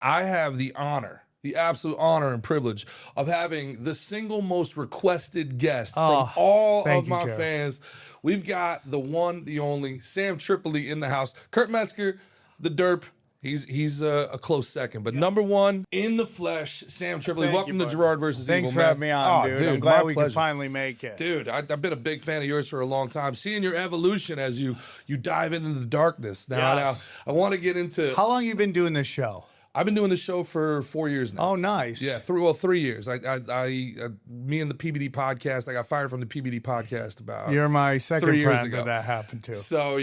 I have the honor, the absolute honor and privilege of having the single most requested guest from all of my fans. We've got the one, the only, Sam Tripoli in the house. Kurt Metzger, the derp. He's a close second, but number one in the flesh, Sam Tripoli. Welcome to Gerard versus Evil. Thanks for having me on, dude. I'm glad we could finally make it. Dude, I've been a big fan of yours for a long time. Seeing your evolution as you dive into the darkness. Now I want to get into. How long you been doing this show? I've been doing this show for 4 years now. Oh, nice. Yeah, 3 years. Me and the PBD podcast. I got fired from the PBD podcast about. You're my second 3 years friend ago. that happened to. So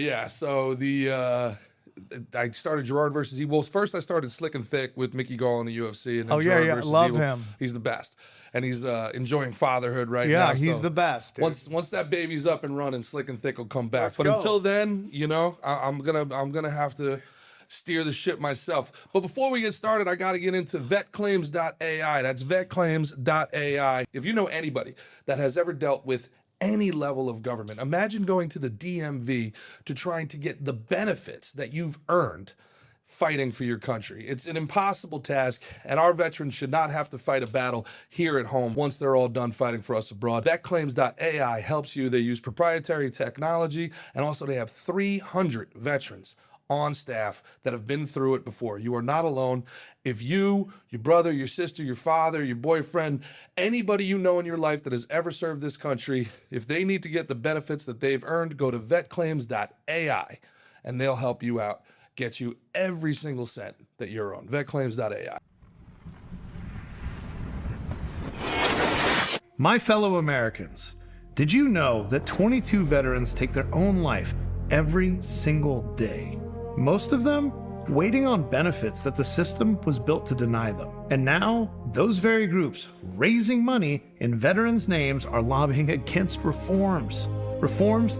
I started Gerard versus Evil. First, I started Slick and Thick with Mickey Gall in the UFC, and then Gerard versus love Evil. him. He's the best, and he's enjoying fatherhood right now. Yeah, he's the best. Dude. Once that baby's up and running, Slick and Thick will come back. Let's but go. until then, I'm gonna have to steer the ship myself. But before we get started, I got to get into VetClaims.ai. That's VetClaims.ai. If you know anybody that has ever dealt with any level of government, imagine going to the DMV to trying to get the benefits that you've earned fighting for your country. It's an impossible task, and our veterans should not have to fight a battle here at home once they're all done fighting for us abroad. VetClaims.ai helps you. They use proprietary technology, and also they have 300 veterans on staff that have been through it before. You are not alone. If you, your brother, your sister, your father, your boyfriend, anybody you know in your life that has ever served this country, if they need to get the benefits that they've earned, go to VetClaims.ai and they'll help you out, get you every single cent that you're on. VetClaims.ai. My fellow Americans, did you know that 22 veterans take their own life every single day? Most of them waiting on benefits that the system was built to deny them. And now, those very groups raising money in veterans' names are lobbying against reforms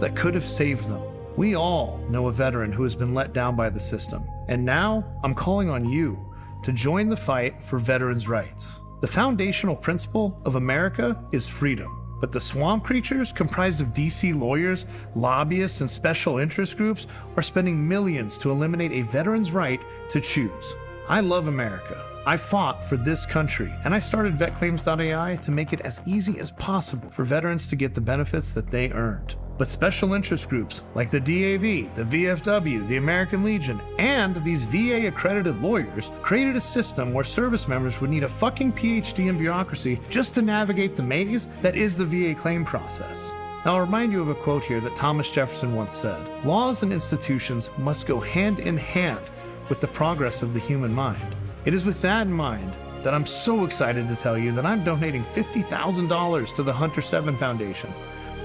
that could have saved them. We all know a veteran who has been let down by the system. And now, I'm calling on you to join the fight for veterans' rights. The foundational principle of America is freedom. But the swamp creatures, comprised of DC lawyers, lobbyists, and special interest groups, are spending millions to eliminate a veteran's right to choose. I love America. I fought for this country, and I started VetClaims.ai to make it as easy as possible for veterans to get the benefits that they earned. But special interest groups like the DAV, the VFW, the American Legion, and these VA-accredited lawyers created a system where service members would need a fucking PhD in bureaucracy just to navigate the maze that is the VA claim process. Now, I'll remind you of a quote here that Thomas Jefferson once said: "Laws and institutions must go hand in hand with the progress of the human mind." It is with that in mind that I'm so excited to tell you that I'm donating $50,000 to the Hunter 7 Foundation.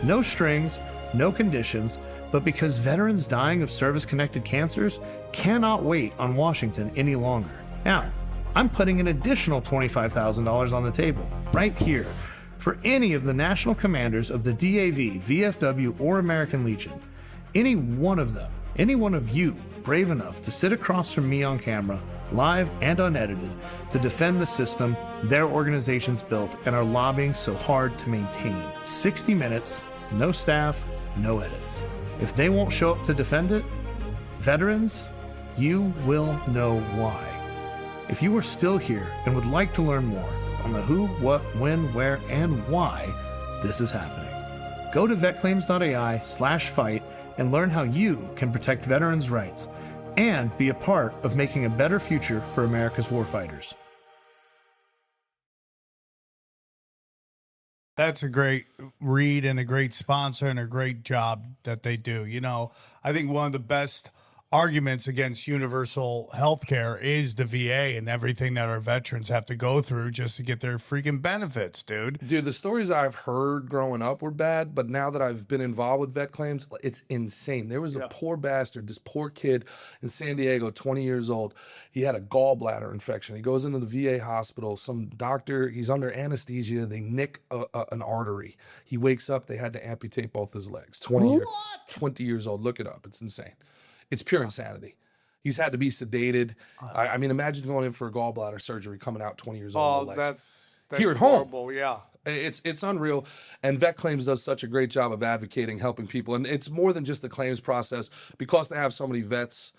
No strings, no conditions, but because veterans dying of service-connected cancers cannot wait on Washington any longer. Now, I'm putting an additional $25,000 on the table, right here, for any of the national commanders of the DAV, VFW, or American Legion. Any one of them, any one of you brave enough to sit across from me on camera, live and unedited, to defend the system their organizations built and are lobbying so hard to maintain. 60 minutes, no staff, no edits. If they won't show up to defend it, veterans, you will know why. If you are still here and would like to learn more on the who, what, when, where, and why this is happening, go to VetClaims.ai/fight and learn how you can protect veterans' rights and be a part of making a better future for America's warfighters. That's a great read and a great sponsor and a great job that they do. You know, I think one of the best arguments against universal health care is the VA and everything that our veterans have to go through just to get their freaking benefits, dude. Dude, the stories I've heard growing up were bad, but now that I've been involved with vet claims, it's insane. There was a poor bastard, this poor kid in San Diego, 20 years old. He had a gallbladder infection. He goes into the VA hospital. Some doctor, he's under anesthesia. They nick an artery. He wakes up. They had to amputate both his legs. 20 years old. Look it up. It's insane. It's pure insanity. He's had to be sedated. I mean, imagine going in for a gallbladder surgery, coming out 20 years old. Oh, that's here at horrible, home. Yeah. It's unreal. And Vet Claims does such a great job of advocating, helping people. And it's more than just the claims process. Because they have so many vets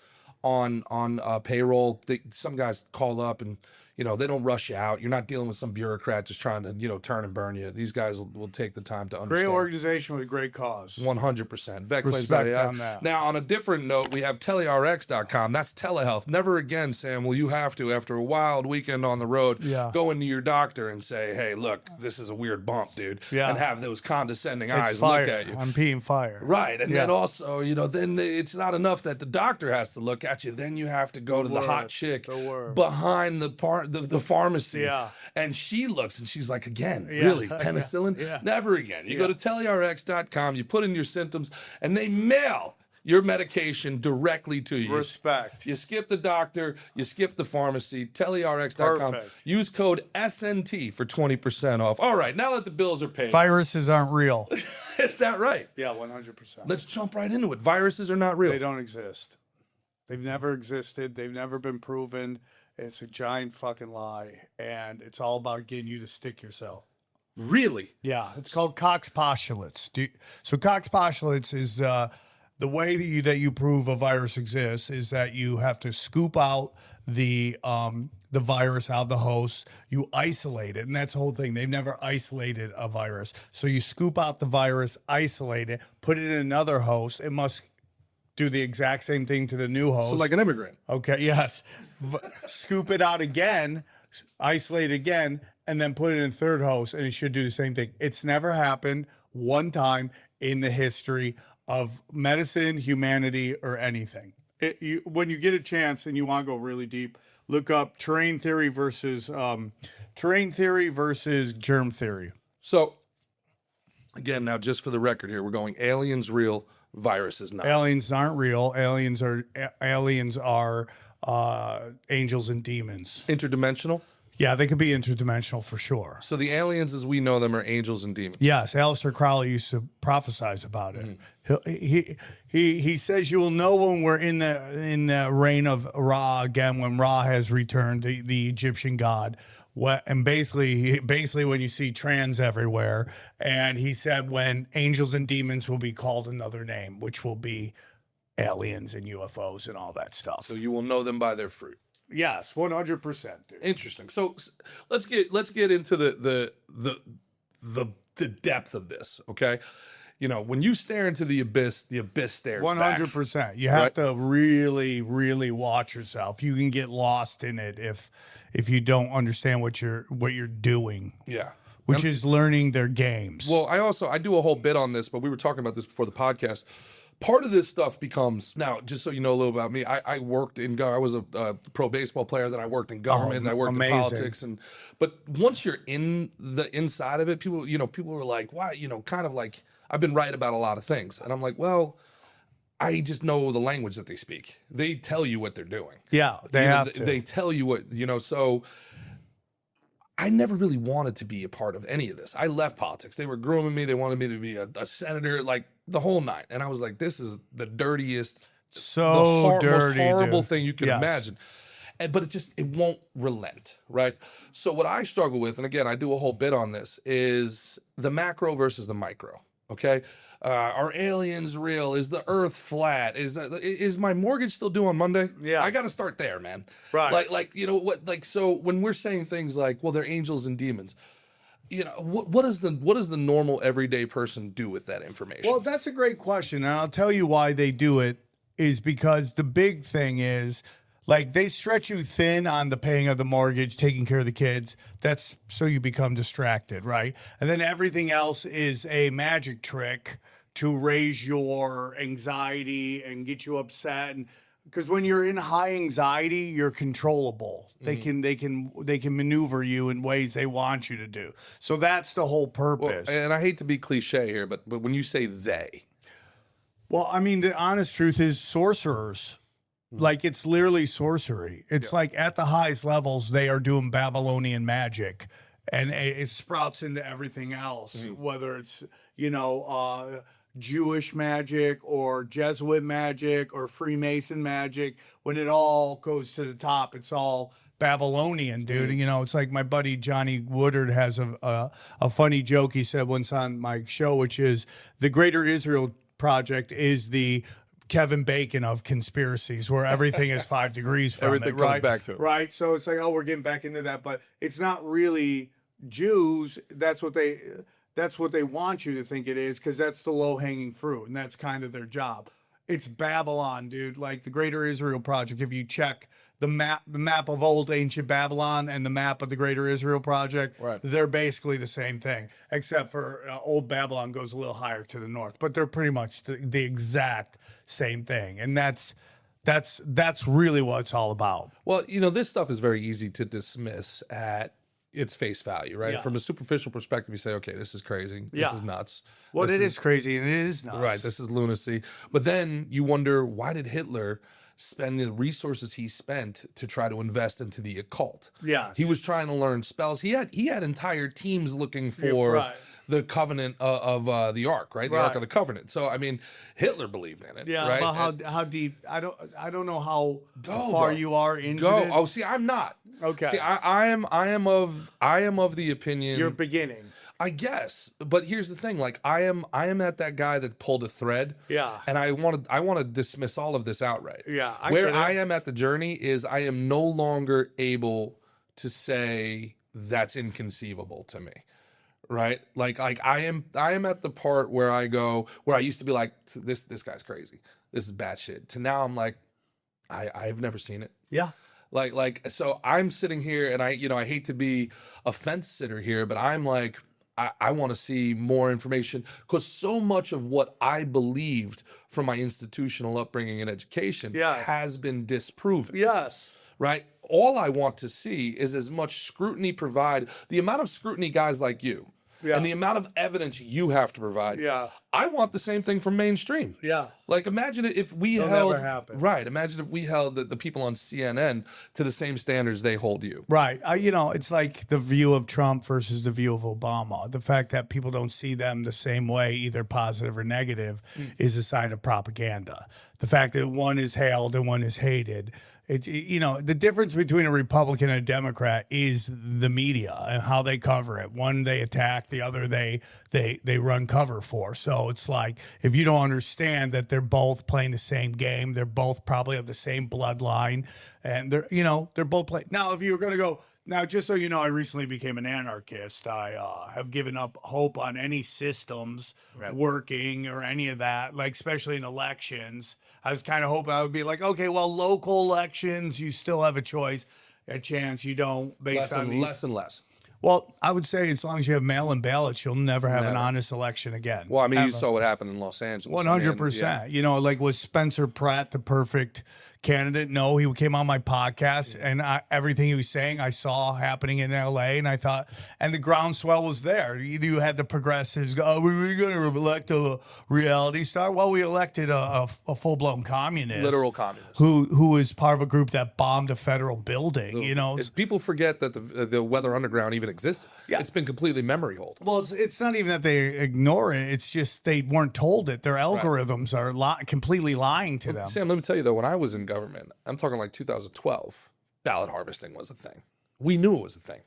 on payroll. Some guys call up and, you know, they don't rush you out. You're not dealing with some bureaucrat just trying to, you know, turn and burn you. These guys will take the time to Great understand. organization with a great cause. 100%. Respect VetClaims.ai. on that. Now, on a different note, we have telerx.com. That's telehealth. Never again, Sam, will you have to, after a wild weekend on the road, go into your doctor and say, hey, look, this is a weird bump, dude. Yeah. And have those condescending It's eyes fire. look at you. I'm peeing fire. Right. And then also, you know, then it's not enough that the doctor has to look at you. Then you have to go to the hot chick behind the pharmacy. Yeah. And she looks and she's like, again, really? Penicillin? Yeah. Never again. You go to telerx.com, you put in your symptoms, and they mail your medication directly to you. Respect. You skip the doctor, you skip the pharmacy, telerx.com. Perfect. Use code SNT for 20% off. All right, now that the bills are paid. Viruses aren't real. Is that right? Yeah, 100%. Let's jump right into it. Viruses are not real. They don't exist. They've never existed. They've never been proven. It's a giant fucking lie. And it's all about getting you to stick yourself. Really? Yeah. It's called Cox postulates. So Cox postulates is the way that you prove a virus exists is that you have to scoop out the virus out of the host. You isolate it. And that's the whole thing. They've never isolated a virus. So you scoop out the virus, isolate it, put it in another host. It must do the exact same thing to the new host. So like an immigrant. Okay, yes. Scoop it out again, isolate again, and then put it in third host, and it should do the same thing. It's never happened one time in the history of medicine, humanity, or anything. When you get a chance and you want to go really deep, look up terrain theory versus germ theory. So, again, now just for the record here, we're going aliens real, viruses not. Aliens aren't real. Aliens are angels and demons. Interdimensional? Yeah, they could be interdimensional for sure. So the aliens as we know them are angels and demons. Yes, Aleister Crowley used to prophesize about it. He says you will know when we're in the reign of Ra again, when Ra has returned, the Egyptian god. And basically when you see trans everywhere, and he said when angels and demons will be called another name, which will be aliens and UFOs and all that stuff. So you will know them by their fruit. Yes, 100%. Dude. Interesting. So let's get into the depth of this. Okay, you know, when you stare into the abyss stares 100%. back. You have to really, really watch yourself. You can get lost in it if you don't understand what you're doing. Yeah. Which is learning their games. Well, I do a whole bit on this, but we were talking about this before the podcast. Part of this stuff becomes, now, just so you know a little about me, I worked in, I was a pro baseball player, then I worked in government, and I worked in politics. But once you're in the inside of it, people were like, why, you know, kind of like, I've been right about a lot of things. And I'm like, well, I just know the language that they speak. They tell you what they're doing. Yeah, They tell you what, you know, so I never really wanted to be a part of any of this. I left politics. They were grooming me. They wanted me to be a senator, like the whole night. And I was like, this is the dirtiest, dirty, most horrible dude. thing you can imagine. But it won't relent, right? So what I struggle with, and again, I do a whole bit on this, is the macro versus the micro. Okay, are aliens real? Is the Earth flat? Is my mortgage still due on Monday? Yeah, I got to start there, man. Right. Like you know what? Like so when we're saying things like, well, they're angels and demons. You know what does the normal everyday person do with that information? Well, that's a great question, and I'll tell you why they do it is because the big thing is, like, they stretch you thin on the paying of the mortgage, taking care of the kids. That's so you become distracted, right? And then everything else is a magic trick to raise your anxiety and get you upset. And because when you're in high anxiety, you're controllable. They can maneuver you in ways they want you to do. So that's the whole purpose. Well, and I hate to be cliche here, but when you say they, well, I mean, the honest truth is sorcerers. Like, it's literally sorcery. It's like at the highest levels, they are doing Babylonian magic, and it sprouts into everything else, whether it's, you know, Jewish magic or Jesuit magic or Freemason magic. When it all goes to the top, it's all Babylonian, dude. You know, it's like my buddy Johnny Woodard has a funny joke he said once on my show, which is the Greater Israel Project is the Kevin Bacon of Conspiracies, where everything is 5 degrees from Everything it, comes right? back to it. Right. So it's like, oh, we're getting back into that, but it's not really Jews. That's what they want you to think it is, because that's the low hanging fruit, and that's kind of their job. It's Babylon, dude. Like the Greater Israel Project. If you check the map of old ancient Babylon and the map of the Greater Israel Project, Right. they're basically the same thing, except for old Babylon goes a little higher to the north, but they're pretty much the exact same thing. And that's really what it's all about. Well, you know, this stuff is very easy to dismiss at its face value, right? Yeah. From a superficial perspective, you say, okay, this is crazy. This Yeah. is nuts. Well, This it is crazy and it is nuts. Right. This is lunacy. But then you wonder, why did Hitler spend the resources he spent to try to invest into the occult? Yes. He was trying to learn spells. He had entire teams looking for right. the covenant of the Ark, right? The Ark Right. of the Covenant. So I mean, Hitler believed in it. Yeah, right? but how deep? I don't know how Go, far bro. you are into Go. this. Oh, see, I'm not. Okay. See, I am of the opinion. You're beginning. I guess, but here's the thing: like, I am at that guy that pulled a thread. Yeah. And I want to dismiss all of this outright. Yeah, I Where get it. I am at the journey is I am no longer able to say that's inconceivable to me. Right? Like I am at the part where I used to be like, this guy's crazy. This is bad shit. To now I'm like, I've never seen it. Yeah. Like so I'm sitting here and I hate to be a fence sitter here, but I'm like, I want to see more information, because so much of what I believed from my institutional upbringing and education Yes. has been disproven. Yes. Right? All I want to see is as much scrutiny provided, the amount of scrutiny guys like you, Yeah. and the amount of evidence you have to provide. Yeah. I want the same thing from mainstream. Yeah. Like, imagine if we It'll held, never happen. right? Imagine if we held the people on CNN to the same standards they hold you. Right. It's like the view of Trump versus the view of Obama. The fact that people don't see them the same way, either positive or negative, is a sign of propaganda. The fact that one is hailed and one is hated. The difference between a Republican and a Democrat is the media and how they cover it. One they attack, the other they run cover for. So it's like, if you don't understand that they're both playing the same game, they're both probably of the same bloodline, and they're both playing. Now, if you're going to go, now, just so you know, I recently became an anarchist. I have given up hope on any systems working or any of that, like especially in elections. I was kind of hoping I would be like, okay, well, local elections, you still have a chance. You don't, based on these. Less and less. Well, I would say as long as you have mail-in ballots, you'll never have an honest election again. Well, I mean, you Ever. saw what happened in Los Angeles. 100%. Yeah. Like, was Spencer Pratt the perfect candidate? No, he came on my podcast, and everything he was saying I saw happening in LA, and I thought, and the groundswell was there. You had the progressives go, oh, we're going to elect a reality star. Well, we elected a full-blown communist. Literal communist. Who was part of a group that bombed a federal building, People forget that the Weather Underground even existed. Yeah. It's been completely memory hold. Well, it's not even that they ignore it. It's just they weren't told it. Their algorithms are completely lying to them. Sam, let me tell you though, when I was in government, I'm talking like 2012, ballot harvesting was a thing. We knew it was a thing.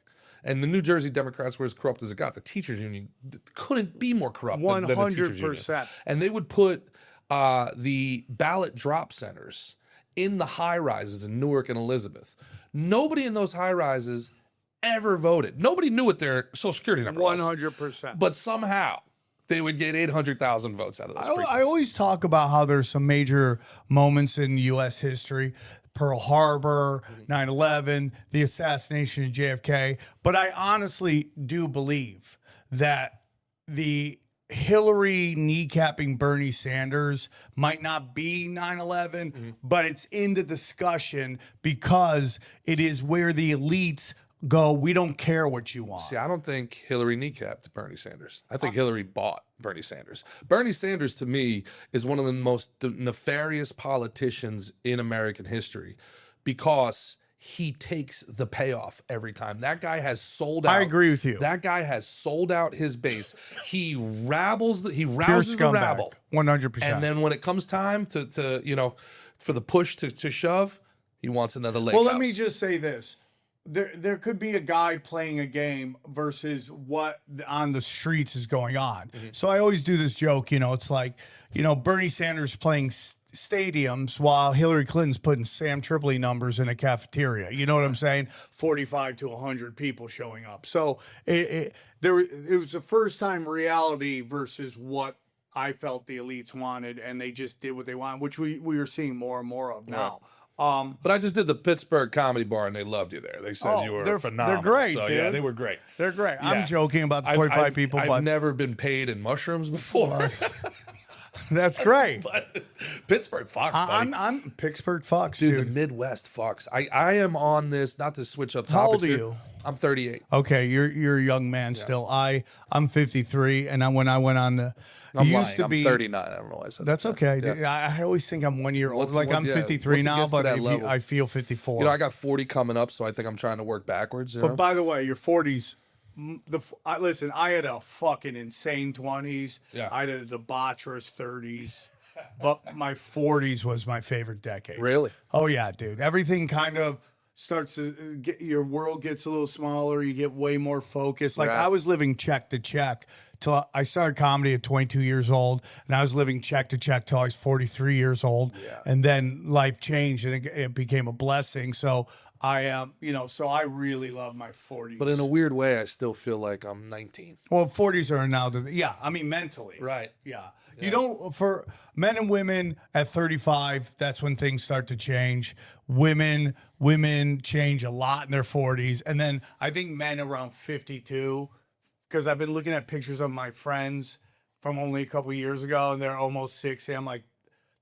And the New Jersey Democrats were as corrupt as it got. The teachers union couldn't be more corrupt than the teachers union. 100%. And they would put the ballot drop centers in the high rises in Newark and Elizabeth. Nobody in those high rises ever voted. Nobody knew what their Social Security number was. 100%. But somehow they would get 800,000 votes out of those precincts. I always talk about how there's some major moments in U.S. history. Pearl Harbor, 9/11, the assassination of JFK. But I honestly do believe that the Hillary kneecapping Bernie Sanders might not be 9/11, but it's in the discussion because it is where the elites go, we don't care what you want. See, I don't think Hillary kneecapped Bernie Sanders. I think Hillary bought Bernie Sanders. Bernie Sanders, to me, is one of the most nefarious politicians in American history because he takes the payoff every time. That guy has sold out. I agree with you. That guy has sold out his base. He rouses the Scumbag, rabble. 100%. And then when it comes time to for the push to shove, he wants another lake Well, house. let me just say this. There could be a guy playing a game versus what on the streets is going on. So I always do this joke, it's like, Bernie Sanders playing stadiums while Hillary Clinton's putting Sam Tripoli numbers in a cafeteria. You know what I'm saying? 45 to 100 people showing up. So it was the first time reality versus what I felt the elites wanted, and they just did what they wanted, which we are seeing more and more of now. But I just did the Pittsburgh Comedy Bar, and they loved you there. They said you were phenomenal. They're great, so, dude. Yeah, they were great. They're great. Yeah. I'm joking about the 45 people, I've but never been paid in mushrooms before. that's great. But Pittsburgh fucks, buddy. I'm Pittsburgh fucks, Dude, dude. the Midwest fucks. I am on this, not to switch up topics. How old are here. you? I'm 38. Okay, you're a young man still. I'm 53, and when I went on the, I'm used lying. to I'm be 39. I don't know why I said That's that. okay. Yeah. I always think I'm 1 year old. I'm yeah, 53 once it now, gets to but that level. I feel 54. You know, I got 40 coming up, so I think I'm trying to work backwards. You know? But by the way, your 40s. Listen, I had a fucking insane 20s. Yeah. I had a debaucherous 30s. But my 40s was my favorite decade. Really? Oh yeah, dude. Everything kind of starts to get, your world gets a little smaller. You get way more focused. Like Right. I was living check to check till I started comedy at 22 years old, and I was living check to check till I was 43 years old. Yeah. And then life changed, and it became a blessing. So I am, so I really love my 40s. But in a weird way, I still feel like I'm 19. Well, 40s are now, I mean, mentally. Right. Yeah. You don't, for men and women at 35, that's when things start to change. Women change a lot in their 40s. And then I think men around 52, because I've been looking at pictures of my friends from only a couple years ago, and they're almost 60. I'm like,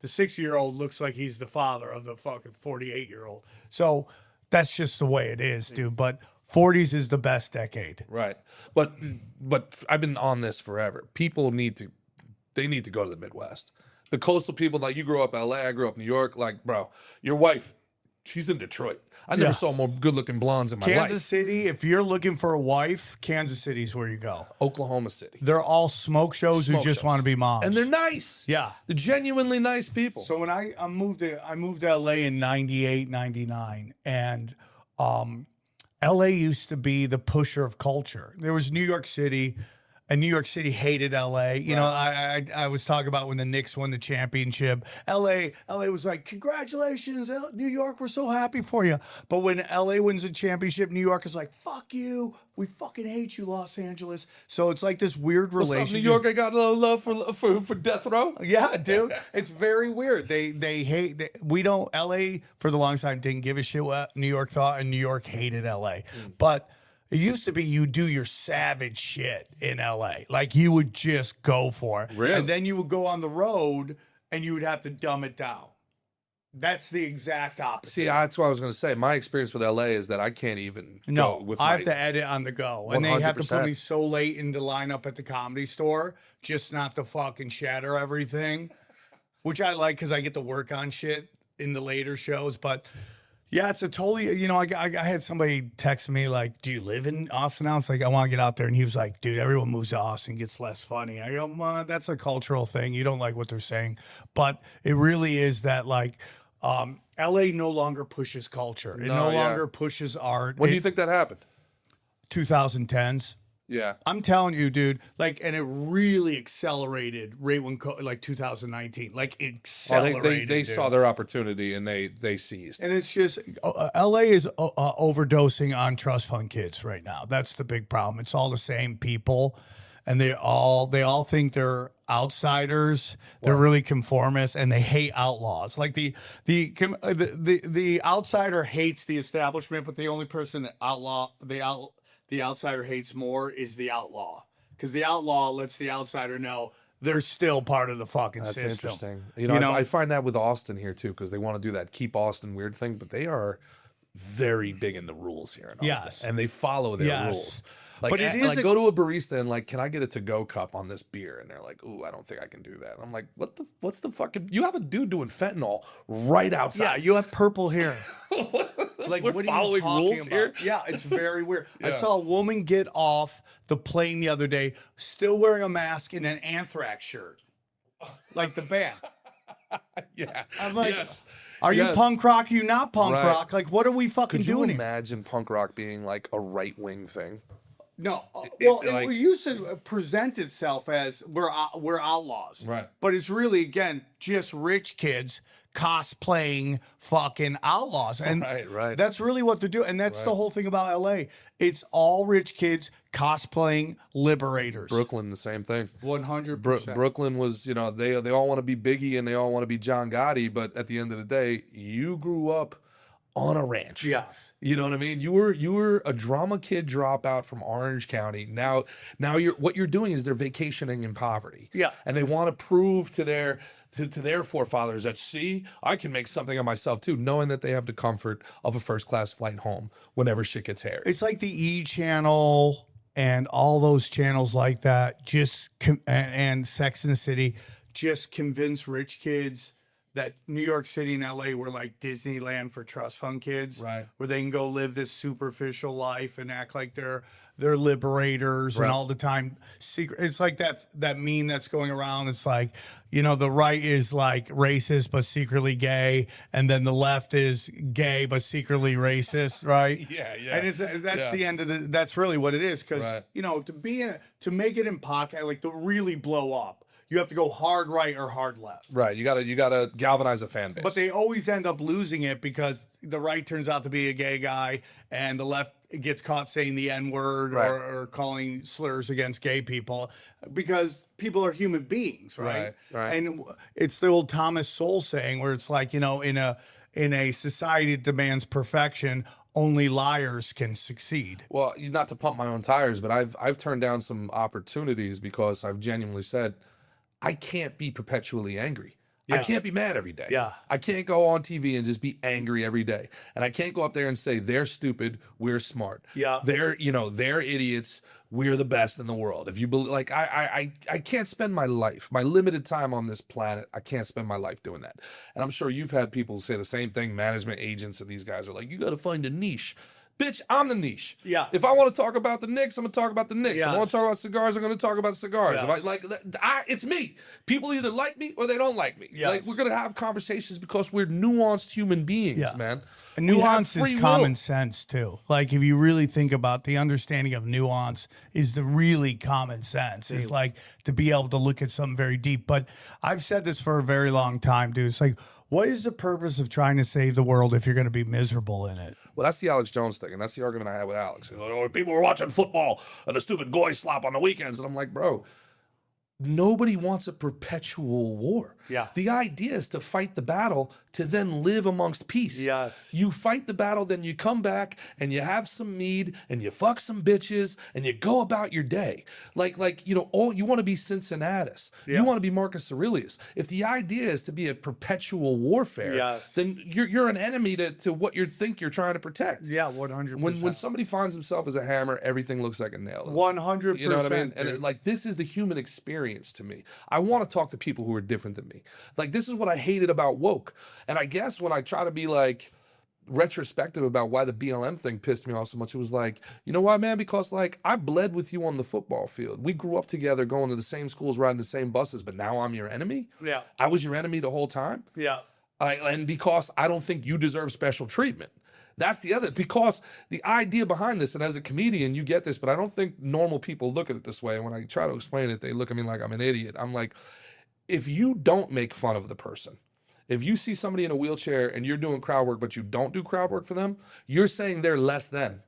the 60-year-old looks like he's the father of the fucking 48-year-old. So that's just the way it is, dude. But 40s is the best decade. Right. But I've been on this forever. People need to go to the Midwest. The coastal people, like you grew up LA, I grew up New York. Like, bro, your wife, she's in Detroit. I never saw more good-looking blondes in my life. Kansas City, if you're looking for a wife, Kansas City's where you go. Oklahoma City. They're all smoke shows who Smoke just shows. want to be moms. And they're nice. Yeah. They're genuinely nice people. So when I moved to LA in 98, 99, and LA used to be the pusher of culture. There was New York City, and New York City hated LA. You know, I was talking about when the Knicks won the championship. LA was like, congratulations, New York, we're so happy for you. But when LA wins a championship, New York is like, fuck you. We fucking hate you, Los Angeles. So it's like this weird What's up, relationship. New York? I got a little love for death row. Yeah, dude, it's very weird. They hate. We don't. LA for the longest time didn't give a shit what New York thought, and New York hated LA. But it used to be you do your savage shit in LA, like you would just go for it, Really? and then you would go on the road and you would have to dumb it down. That's the exact opposite. See, that's what I was going to say. My experience with LA is that I can't even go with I my... have to edit on the go, and they have to 100%. put me so late in the lineup at the Comedy Store just not to fucking shatter everything, which I like because I get to work on shit in the later shows. But yeah, it's a totally, I had somebody text me like, "Do you live in Austin?" I was like, "I want to get out there," and he was like, "Dude, everyone moves to Austin, gets less funny." I go, "That's a cultural thing. You don't like what they're saying, but it really is that like." LA no longer pushes culture. It no longer pushes art. When do you think that happened? 2010s. Yeah. I'm telling you, dude. Like, and it really accelerated right when, like 2019. Like, accelerated. They dude. saw their opportunity and they seized. And it's just LA is overdosing on trust fund kids right now. That's the big problem. It's all the same people, and they all think they're outsiders. They're really conformists, and they hate outlaws. Like the outsider hates the establishment, but the only person that the outsider hates more is the outlaw, because the outlaw lets the outsider know they're still part of the fucking That's system. interesting. I find that with Austin here too, because they want to do that keep Austin weird thing, but they are very big in the rules here in Austin, Yes. and they follow their Yes. rules. Like, But it is go to a barista and like, can I get a to-go cup on this beer? And they're like, ooh, I don't think I can do that. I'm like, what's the fucking? You have a dude doing fentanyl right outside. Yeah, you have purple hair. Like, We're what are following you talking rules about? here? Yeah, it's very weird. I Yeah. saw a woman get off the plane the other day, still wearing a mask and an Anthrax shirt, like the band. Yeah. I'm like, yes. are you Yes. punk rock? Are you not punk Right. rock? Like, what are we fucking Could you doing here? imagine punk rock being like a right-wing thing? No, well, like- it used to present itself as we're outlaws, Right. But it's really, again, just rich kids cosplaying fucking outlaws, and Right. that's really what they're doing. And that's the whole thing about LA. It's all rich kids cosplaying liberators. Brooklyn, the same thing. 100%. Brooklyn was, they all want to be Biggie and they all want to be John Gotti, but at the end of the day, you grew up on a ranch. Yes. You know what I mean? You were a drama kid dropout from Orange County. Now what you're doing is they're vacationing in poverty. Yeah. And they want to prove to their forefathers that, see, I can make something of myself too, knowing that they have the comfort of a first class flight home whenever shit gets hairy. It's like the E channel and all those channels like that, and Sex and the City, just convince rich kids that New York City and LA were like Disneyland for trust fund kids, Right. Where they can go live this superficial life and act like they're liberators and all the time secret. It's like that meme that's going around. It's like, the right is like racist but secretly gay, and then the left is gay but secretly racist, right? Yeah. And that's the end of the. That's really what it is, because Right. to make it in pocket, like to really blow up, you have to go hard right or hard left. Right. You gotta galvanize a fan base. But they always end up losing it because the right turns out to be a gay guy and the left gets caught saying the N-word Right. or calling slurs against gay people, because people are human beings, right? Right. And it's the old Thomas Sowell saying, where it's like, in a society that demands perfection, only liars can succeed. Well, not to pump my own tires, but I've turned down some opportunities because I've genuinely said, I can't be perpetually angry. I can't be mad every day. Yeah. I can't go on TV and just be angry every day. And I can't go up there and say, they're stupid, we're smart. Yeah. They're idiots, we're the best in the world. If you believe, like, I can't spend my life, my limited time on this planet, I can't spend my life doing that. And I'm sure you've had people say the same thing, management agents, and these guys are like, you got to find a niche. Bitch, I'm the niche. Yeah. If I want to talk about the Knicks, I'm going to talk about the Knicks. If I Yes. want to talk about cigars, I'm going to talk about cigars. Yes. If it's me. People either like me or they don't like me. Yes. Like, we're going to have conversations because we're nuanced human beings, Yeah. man. And We have nuance free is will. common sense too. Like, if you really think about the understanding of nuance is the really common sense. It's like to be able to look at something very deep. But I've said this for a very long time, dude. It's like, what is the purpose of trying to save the world if you're going to be miserable in it? Well, that's the Alex Jones thing, and that's the argument I had with Alex. He's like, oh, people were watching football and a stupid goy slap on the weekends. And I'm like, bro, nobody wants a perpetual war. Yeah. The idea is to fight the battle to then live amongst peace. Yes. You fight the battle, then you come back and you have some mead and you fuck some bitches and you go about your day. All you want to be Cincinnatus. Yeah. You want to be Marcus Aurelius. If the idea is to be a perpetual warfare, Yes. then you're an enemy to what you think you're trying to protect. Yeah, 100%. When somebody finds himself as a hammer, everything looks like a nail. 100%. You know what I mean? And dude. this is the human experience to me. I want to talk to people who are different than me. Like, this is what I hated about woke. And I guess when I try to be like retrospective about why the BLM thing pissed me off so much, it was like, you know why, man? Because like, I bled with you on the football field. We grew up together, going to the same schools, riding the same buses, but now I'm your enemy? Yeah. I was your enemy the whole time? Yeah. And because I don't think you deserve special treatment. That's the other, because the idea behind this, and as a comedian, you get this, but I don't think normal people look at it this way. And when I try to explain it, they look at me like I'm an idiot. I'm like, if you don't make fun of the person, if you see somebody in a wheelchair and you're doing crowd work, but you don't do crowd work for them, you're saying they're less than.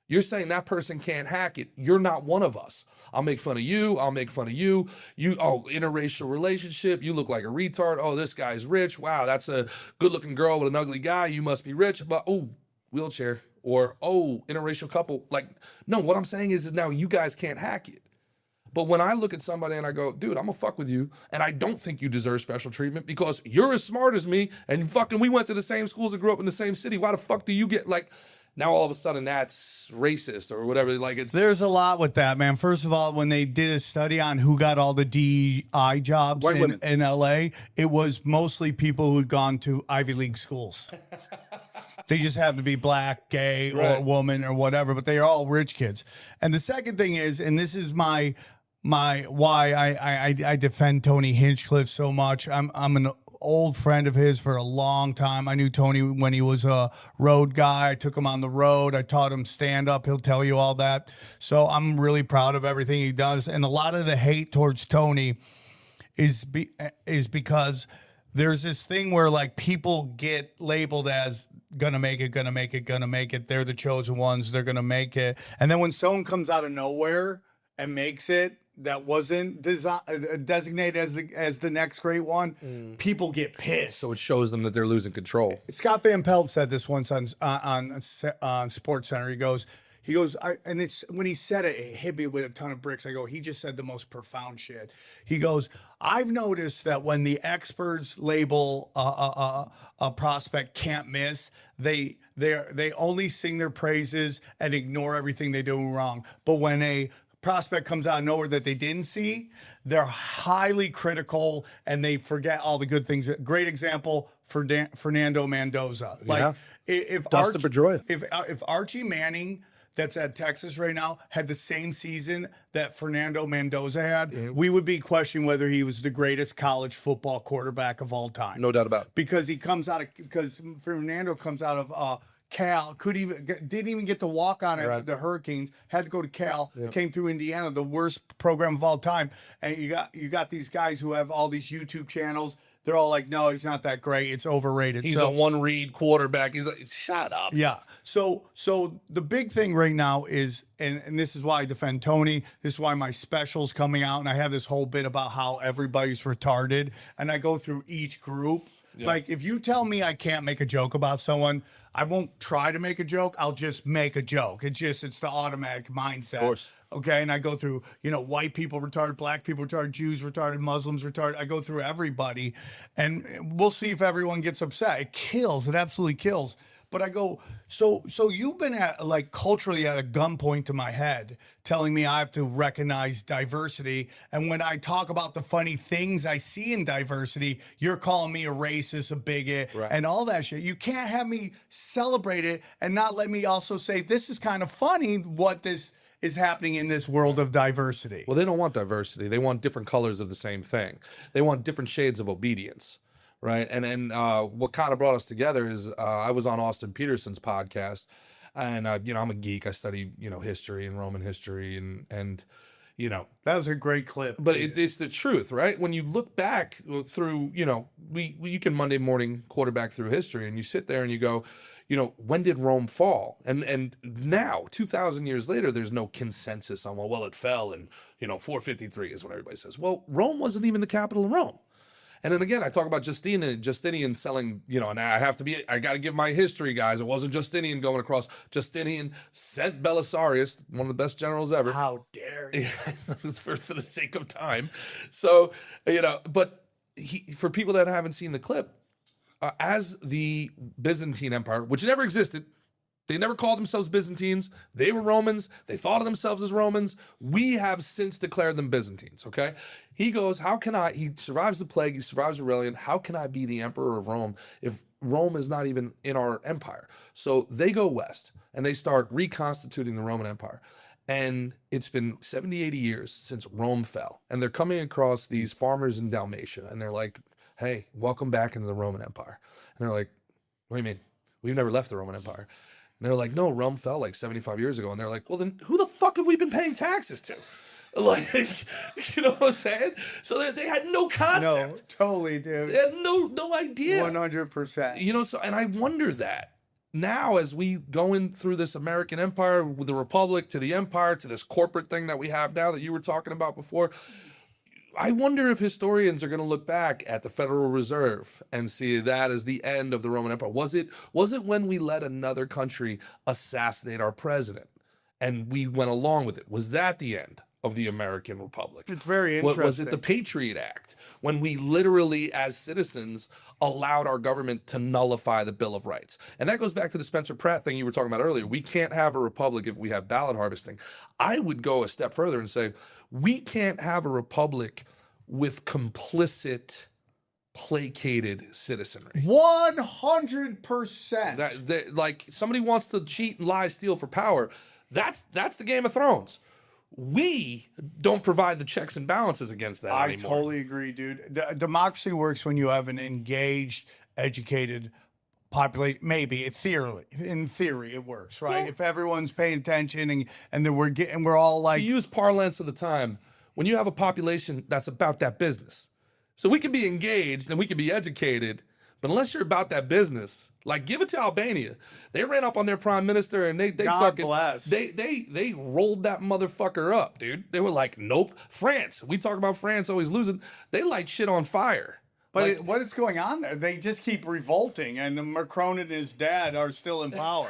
You're saying that person can't hack it. You're not one of us. I'll make fun of you. I'll make fun of you. Interracial relationship. You look like a retard. Oh, this guy's rich. Wow, that's a good-looking girl with an ugly guy. You must be rich. But, wheelchair. Or, interracial couple. Like, no, what I'm saying is now you guys can't hack it. But when I look at somebody and I go, dude, I'm gonna fuck with you, and I don't think you deserve special treatment because you're as smart as me, and we went to the same schools and grew up in the same city. Why the fuck do you get now all of a sudden that's racist or whatever? There's a lot with that, man. First of all, when they did a study on who got all the DEI jobs in LA, it was mostly people who'd gone to Ivy League schools. They just happen to be black, gay, or woman, or whatever, but they are all rich kids. And the second thing is, and this is why I defend Tony Hinchcliffe so much. I'm an old friend of his for a long time. I knew Tony when he was a road guy. I took him on the road. I taught him stand up. He'll tell you all that. So I'm really proud of everything he does. And a lot of the hate towards Tony is because there's this thing where like people get labeled as gonna make it. They're the chosen ones. They're gonna make it. And then when someone comes out of nowhere and makes it, that wasn't designated as the next great one, people get pissed. So it shows them that they're losing control. Scott Van Pelt said this once on Sports Center. He goes, and it's when he said it, it hit me with a ton of bricks. I go, he just said the most profound shit. He goes, I've noticed that when the experts label a prospect can't miss, they only sing their praises and ignore everything they do wrong. But when a prospect comes out of nowhere that they didn't see, they're highly critical and they forget all the good things. Great example for Fernando Mendoza. Like if Dustin Pedroia. If Archie Manning, that's at Texas right now, had the same season that Fernando Mendoza had, we would be questioning whether he was the greatest college football quarterback of all time. No doubt about it. Because Fernando comes out of Cal, didn't even get to walk on it. Right. The Hurricanes had to go to Cal. Came through Indiana, the worst program of all time. And you got these guys who have all these YouTube channels. They're all like, no, he's not that great. It's overrated. He's a one-read quarterback. He's like, shut up. Yeah. So the big thing right now is, and this is why I defend Tony. This is why my special's coming out, and I have this whole bit about how everybody's retarded, and I go through each group. Yeah. Like, if you tell me I can't make a joke about someone, I won't try to make a joke. I'll just make a joke. It's the automatic mindset. Of course. Okay, and I go through, white people retarded, black people retarded, Jews retarded, Muslims retarded. I go through everybody, and we'll see if everyone gets upset. It kills. It absolutely kills. But I go, so you've been culturally at a gunpoint to my head, telling me I have to recognize diversity. And when I talk about the funny things I see in diversity, you're calling me a racist, a bigot, and all that shit. You can't have me celebrate it and not let me also say, this is kind of funny what this is happening in this world of diversity. Well, they don't want diversity. They want different colors of the same thing. They want different shades of obedience. Right. And what kind of brought us together is I was on Austin Peterson's podcast, and, I'm a geek. I study, history and Roman history and that was a great clip. But it's the truth, right? When you look back through, you can Monday morning quarterback through history, and you sit there and you go, when did Rome fall? And now, 2,000 years later, there's no consensus on, well, it fell in, 453 is what everybody says. Well, Rome wasn't even the capital of Rome. And then again, I talk about Justinian selling, and I got to give my history, guys. It wasn't Justinian going across. Justinian sent Belisarius, one of the best generals ever. How dare you? for the sake of time. So, but for people that haven't seen the clip, as the Byzantine Empire, which never existed, they never called themselves Byzantines. They were Romans. They thought of themselves as Romans. We have since declared them Byzantines, okay? He goes, he survives the plague, he survives Aurelian. How can I be the emperor of Rome if Rome is not even in our empire? So they go west and they start reconstituting the Roman Empire. And it's been 70, 80 years since Rome fell. And they're coming across these farmers in Dalmatia. And they're like, hey, welcome back into the Roman Empire. And they're like, what do you mean? We've never left the Roman Empire. And they're like, no, Rome fell like 75 years ago. And they're like, well, then who the fuck have we been paying taxes to? Like, you know what I'm saying? So they had no concept. No, totally, dude. They had no idea. 100%. So, and I wonder that now as we go in through this American empire, with the Republic to the empire, to this corporate thing that we have now that you were talking about before, I wonder if historians are going to look back at the Federal Reserve and see that as the end of the Roman Empire. Was it when we let another country assassinate our president and we went along with it? Was that the end of the American Republic? It's very interesting. Was it the Patriot Act, when we literally, as citizens, allowed our government to nullify the Bill of Rights? And that goes back to the Spencer Pratt thing you were talking about earlier. We can't have a republic if we have ballot harvesting. I would go a step further and say, we can't have a republic with complicit, placated citizenry. 100%. Like somebody wants to cheat and lie, steal for power. That's the Game of Thrones. we don't provide the checks and balances against that I anymore. totally agree, dude. Democracy works when you have an engaged, educated population. Maybe in theory, it works, right? Well, if everyone's paying attention and then we're all To like, use parlance of the time, when you have a population that's about that business. So we can be engaged and we can be educated, but unless you're about that business, like give it to Albania. They ran up on their prime minister and they God fucking bless. they rolled that motherfucker up, dude. They were like, nope. France. We talk about France always losing. They light shit on fire. but Like, what is going on there? They just keep revolting, and Macron and his dad are still in power.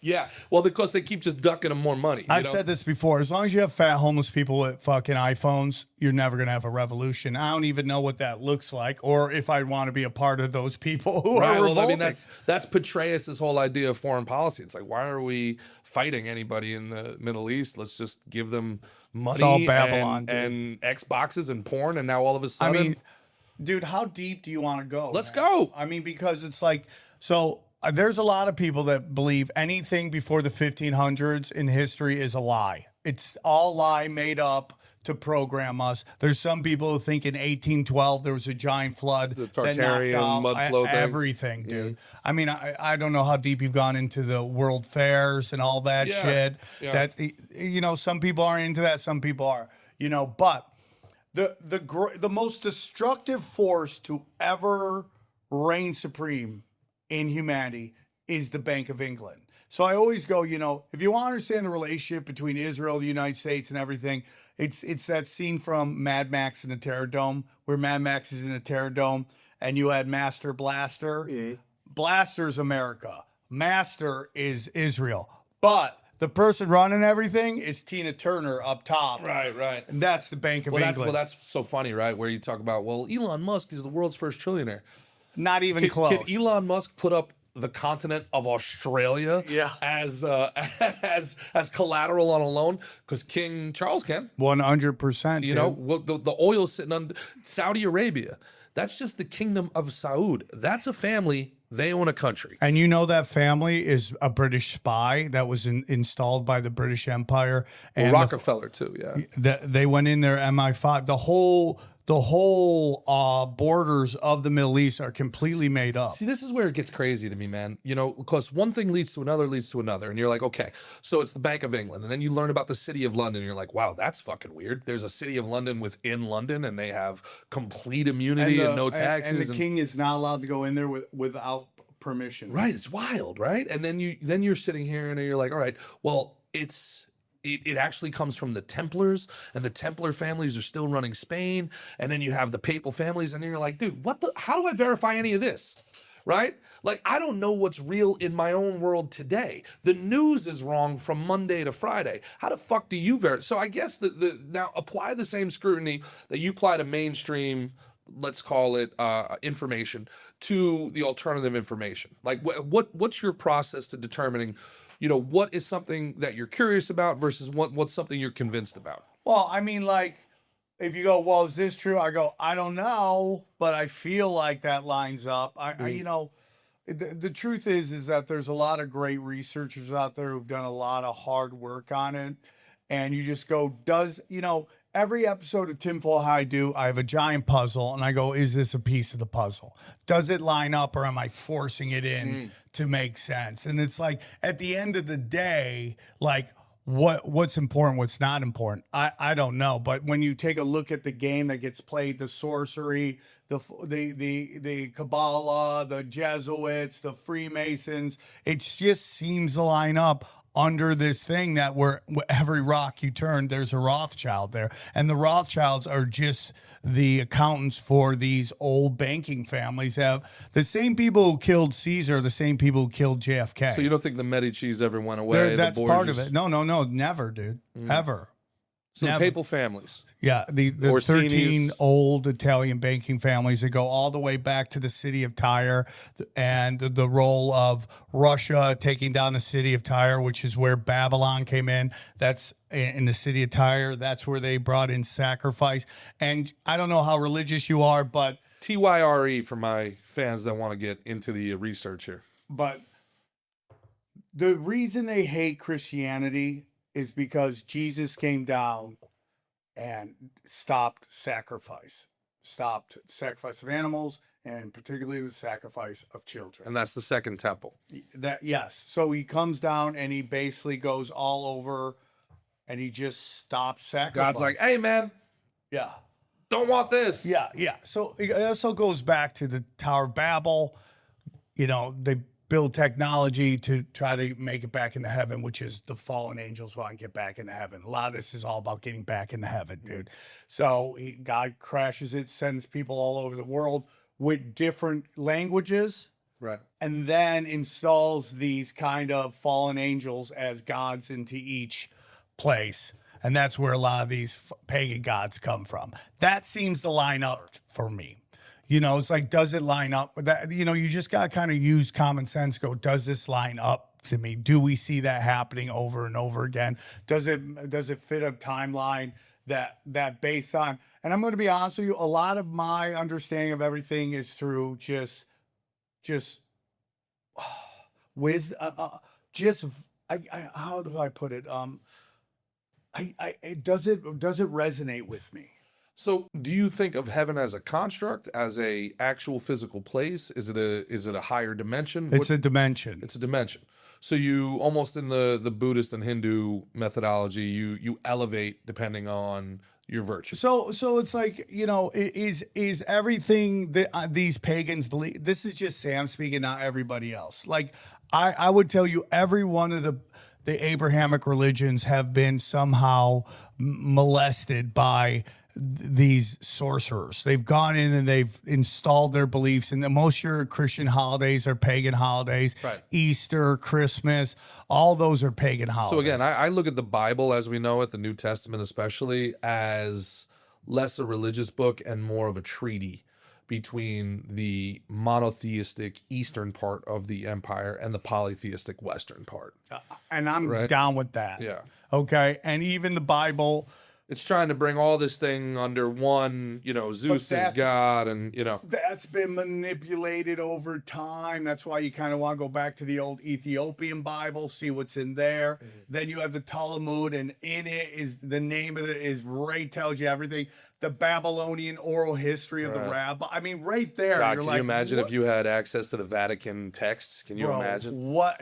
yeah. Well, because they keep just ducking them more money. I've said this before. As long as you have fat homeless people with fucking iPhones, you're never gonna have a revolution. I don't even know what that looks like, or if I want to be a part of those people who Right. are Well, I revolting. mean, that's Petraeus' whole idea of foreign policy. It's like, why are we fighting anybody in the Middle East? Let's just give them money all Babylon, dude. and Xboxes and porn, and now all of a I sudden, mean, dude, how deep do you want to go? Let's man? go. I mean, because it's like, so there's a lot of people that believe anything before the 1500s in history is a lie. It's all lie made up to program us. There's some people who think in 1812 there was a giant flood that knocked Tartarian out mud flow thing. everything, dude. I mean, I don't know how deep you've gone into the world fairs and all that Yeah. shit. Yeah. That, you know, some people are into that, some people are, you know, but the most destructive force to ever reign supreme in humanity is the Bank of England. So I always go, you know, if you want to understand the relationship between Israel, the United States, and everything, it's that scene from Mad Max in the Terror Dome, where Mad Max is in the Terror Dome, and you had Master Blaster. Blaster's America. Master is Israel. But the person running everything is Tina Turner up top. right. And that's the Bank of Well, England. that's so funny, right? Where you talk about, well, Elon Musk is the world's first trillionaire. Not even close. Can Elon Musk put up the continent of Australia as collateral on a loan? Because King Charles can. 100%. You know, well, the oil's sitting on Saudi Arabia. That's just the kingdom of Saud. That's a family. They own a country. And you know that family is a British spy that was installed by the British Empire. And Rockefeller too, yeah. they went in there, MI5. The whole borders of the Middle East are completely made up. See, this is where it gets crazy to me, man. You know, because one thing leads to another, and you're like, okay, so it's the Bank of England, and then you learn about the City of London, and you're like, wow, that's fucking weird. There's a City of London within London, and they have complete immunity and no taxes. And the king is not allowed to go in there without permission. Right, it's wild, right? And then you're sitting here, and you're like, all right, well, it actually comes from the Templars, and the Templar families are still running Spain, and then you have the papal families, and you're like, dude, how do I verify any of this? Right? Like, I don't know what's real in my own world today. The news is wrong from Monday to Friday. How the fuck do you verify? So I guess now apply the same scrutiny that you apply to mainstream, let's call it information, to the alternative information. Like, what's your process to determining, you know, what is something that you're curious about versus what's something you're convinced about? Well, I mean, like, if you go, well, is this true? I go, I don't know, but I feel like that lines up. You know, the truth is that there's a lot of great researchers out there who've done a lot of hard work on it. And you just go, you know, every episode of Tinfoil Hat I have a giant puzzle, and I go, is this a piece of the puzzle? Does it line up, or am I forcing it in to make sense? And it's like, at the end of the day, like, what's important, what's not important, I don't know. But when you take a look at the game that gets played, the sorcery, the Kabbalah, the Jesuits, the Freemasons, it just seems to line up under this thing that where every rock you turn, there's a Rothschild there. And the Rothschilds are just the accountants for these old banking families. Have the same people who killed Caesar, the same people who killed JFK. So you don't think the Medici's ever went away? That's the part of Borgias? it. No, never, dude. Ever. So Never. the papal families. Yeah, the Orsini's. 13 old Italian banking families that go all the way back to the city of Tyre, and the role of Russia taking down the city of Tyre, which is where Babylon came in. That's in the city of Tyre. That's where they brought in sacrifice. And I don't know how religious you are, but TYRE for my fans that want to get into the research here. the reason they hate Christianity is because Jesus came down and stopped sacrifice of animals, and particularly the sacrifice of children. And that's the second temple. That, yes. So he comes down and he basically goes all over and he just stops sacrifice. God's like, hey, man, yeah. don't want this. Yeah, yeah. So it also goes back to the Tower of Babel. You know, they build technology to try to make it back into heaven, which is the fallen angels want to get back into heaven. A lot of this is all about getting back into heaven, dude. So God crashes it, sends people all over the world with different languages, Right. and then installs these kind of fallen angels as gods into each place. And that's where a lot of these pagan gods come from. That seems to line up for me. You know, it's like, does it line up with that? You know, you just got to kind of use common sense. Go, does this line up to me? Do we see that happening over and over again? Does it fit a timeline that based on? And I'm going to be honest with you, a lot of my understanding of everything is through just wisdom. How do I put it? Does it resonate with me? So, do you think of heaven as a construct, as a actual physical place? Is it a higher dimension? It's a dimension. It's a dimension. So you almost in the Buddhist and Hindu methodology, you elevate depending on your virtue. So it's like, you know, is everything that these pagans believe? This is just Sam speaking, not everybody else. Like I would tell you, every one of the Abrahamic religions have been somehow molested by these sorcerers. They've gone in and they've installed their beliefs, and most of your Christian holidays are pagan holidays. Right. Easter, Christmas, all those are pagan holidays. So again, I look at the Bible as we know it, the New Testament especially, as less a religious book and more of a treaty between the monotheistic eastern part of the empire and the polytheistic western part. And I'm Right. down with that. Yeah. Okay. And even the Bible, It's trying to bring all this thing under one, Zeus is that's- God and, that's been manipulated over time. That's why you kind of want to go back to the old Ethiopian Bible, see what's in there. Mm-hmm. Then you have the Talmud, and in it is the name of it is right, tells you everything. The Babylonian oral history of the rabbi. I mean, right there. God, you're can like, you imagine what? if you had access to the Vatican texts? Can you Bro, imagine? What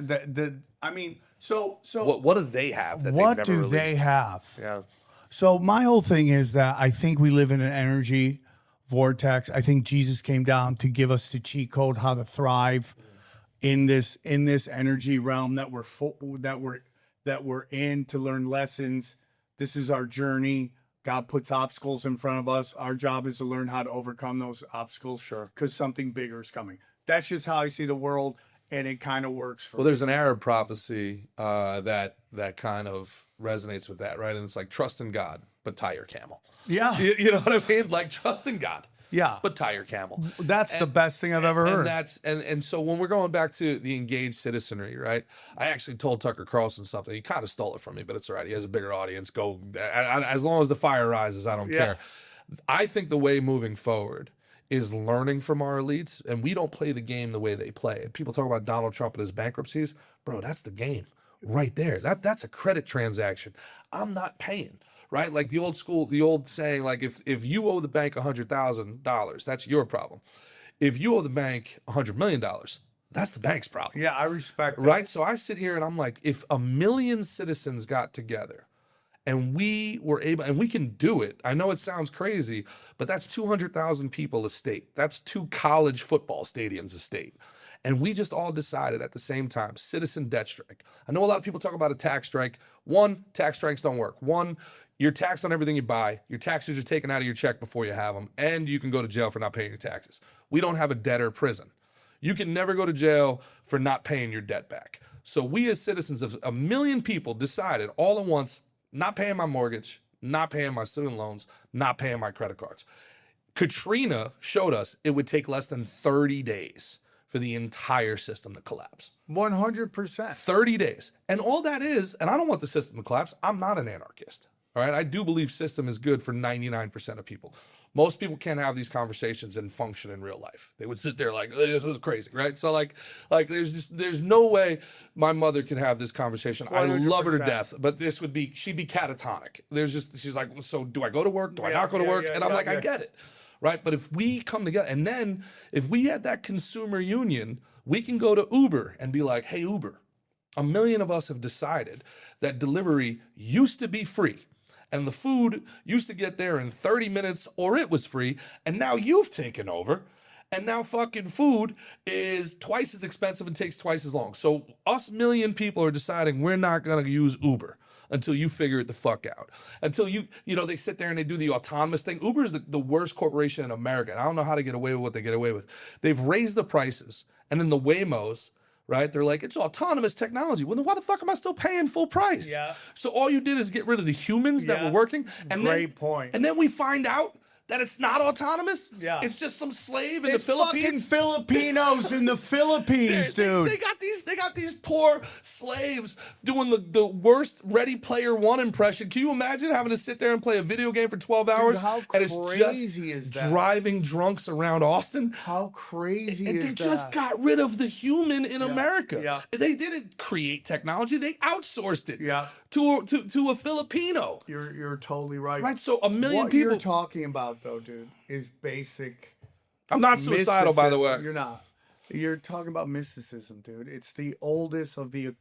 I mean, so What do they have that what they've never do they released? have? Yeah. So my whole thing is that I think we live in an energy vortex. I think Jesus came down to give us the cheat code how to thrive in this energy realm that we're in, to learn lessons. This is our journey. God puts obstacles in front of us. Our job is to learn how to overcome those obstacles. Sure. Because something bigger is coming. That's just how I see the world, and it kind of works for Well, me. there's an Arab prophecy that kind of resonates with that, right? And it's like, trust in God, but tie your camel. Yeah. You know what I mean? Like, trust in God, Yeah. but tie your camel. That's the best thing I've ever heard. And so when we're going back to the engaged citizenry, right? I actually told Tucker Carlson something. He kind of stole it from me, but it's all right. He has a bigger audience. Go, as long as the fire rises, I don't care. I think the way moving forward is learning from our elites, and we don't play the game the way they play it. People talk about Donald Trump and his bankruptcies. Bro, that's the game right there. That's a credit transaction. I'm not paying. Right? Like the old saying, like if you owe the bank $100,000, that's your problem. If you owe the bank $100 million, that's the bank's problem. Yeah, I respect that. Right? So I sit here and I'm like, if 1 million citizens got together and we were able, and we can do it. I know it sounds crazy, but that's 200,000 people a state. That's 2 college football stadiums a state. And we just all decided at the same time, citizen debt strike. I know a lot of people talk about a tax strike. 1, tax strikes don't work. 1, you're taxed on everything you buy. Your taxes are taken out of your check before you have them, and you can go to jail for not paying your taxes. We don't have a debtor prison. You can never go to jail for not paying your debt back. So we as citizens of 1 million people decided all at once, not paying my mortgage, not paying my student loans, not paying my credit cards. Katrina showed us it would take less than 30 days for the entire system to collapse. 100%. 30 days. And all that is, and I don't want the system to collapse. I'm not an anarchist. All right, I do believe system is good for 99% of people. Most people can't have these conversations and function in real life. They would sit there like, this is crazy, right? So like there's no way my mother could have this conversation. I love her to 100%. death, but she'd be catatonic. She's like, so do I go to work? Do I not go to work? And I'm like, I get it, right? But if we come together, and then if we had that consumer union, we can go to Uber and be like, hey, Uber, 1 million of us have decided that delivery used to be free. And the food used to get there in 30 minutes or it was free. And now you've taken over. And now fucking food is twice as expensive and takes twice as long. So us million people are deciding we're not going to use Uber until you figure it the fuck out. Until they sit there and they do the autonomous thing. Uber is the worst corporation in America. And I don't know how to get away with what they get away with. They've raised the prices. And then the Waymos, right? They're like, it's autonomous technology. Well, then why the fuck am I still paying full price? Yeah. So all you did is get rid of the humans that were working. And Great point. And then we find out that it's not autonomous. Yeah. It's just some slave in It's the fucking Philippines. Filipinos in the Philippines, dude. They got these poor slaves doing the worst Ready Player One impression. Can you imagine having to sit there and play a video game for 12 hours? how and it's crazy just is that? driving drunks around Austin? How crazy And is they that? just got rid of the human in America. Yeah. They didn't create technology. They outsourced it Yeah. to a Filipino. You're totally right. Right, so 1 million what people. you're talking about, though, dude, is basic. I'm not suicidal, by the way. You're not. You're talking about mysticism, dude. It's the oldest of the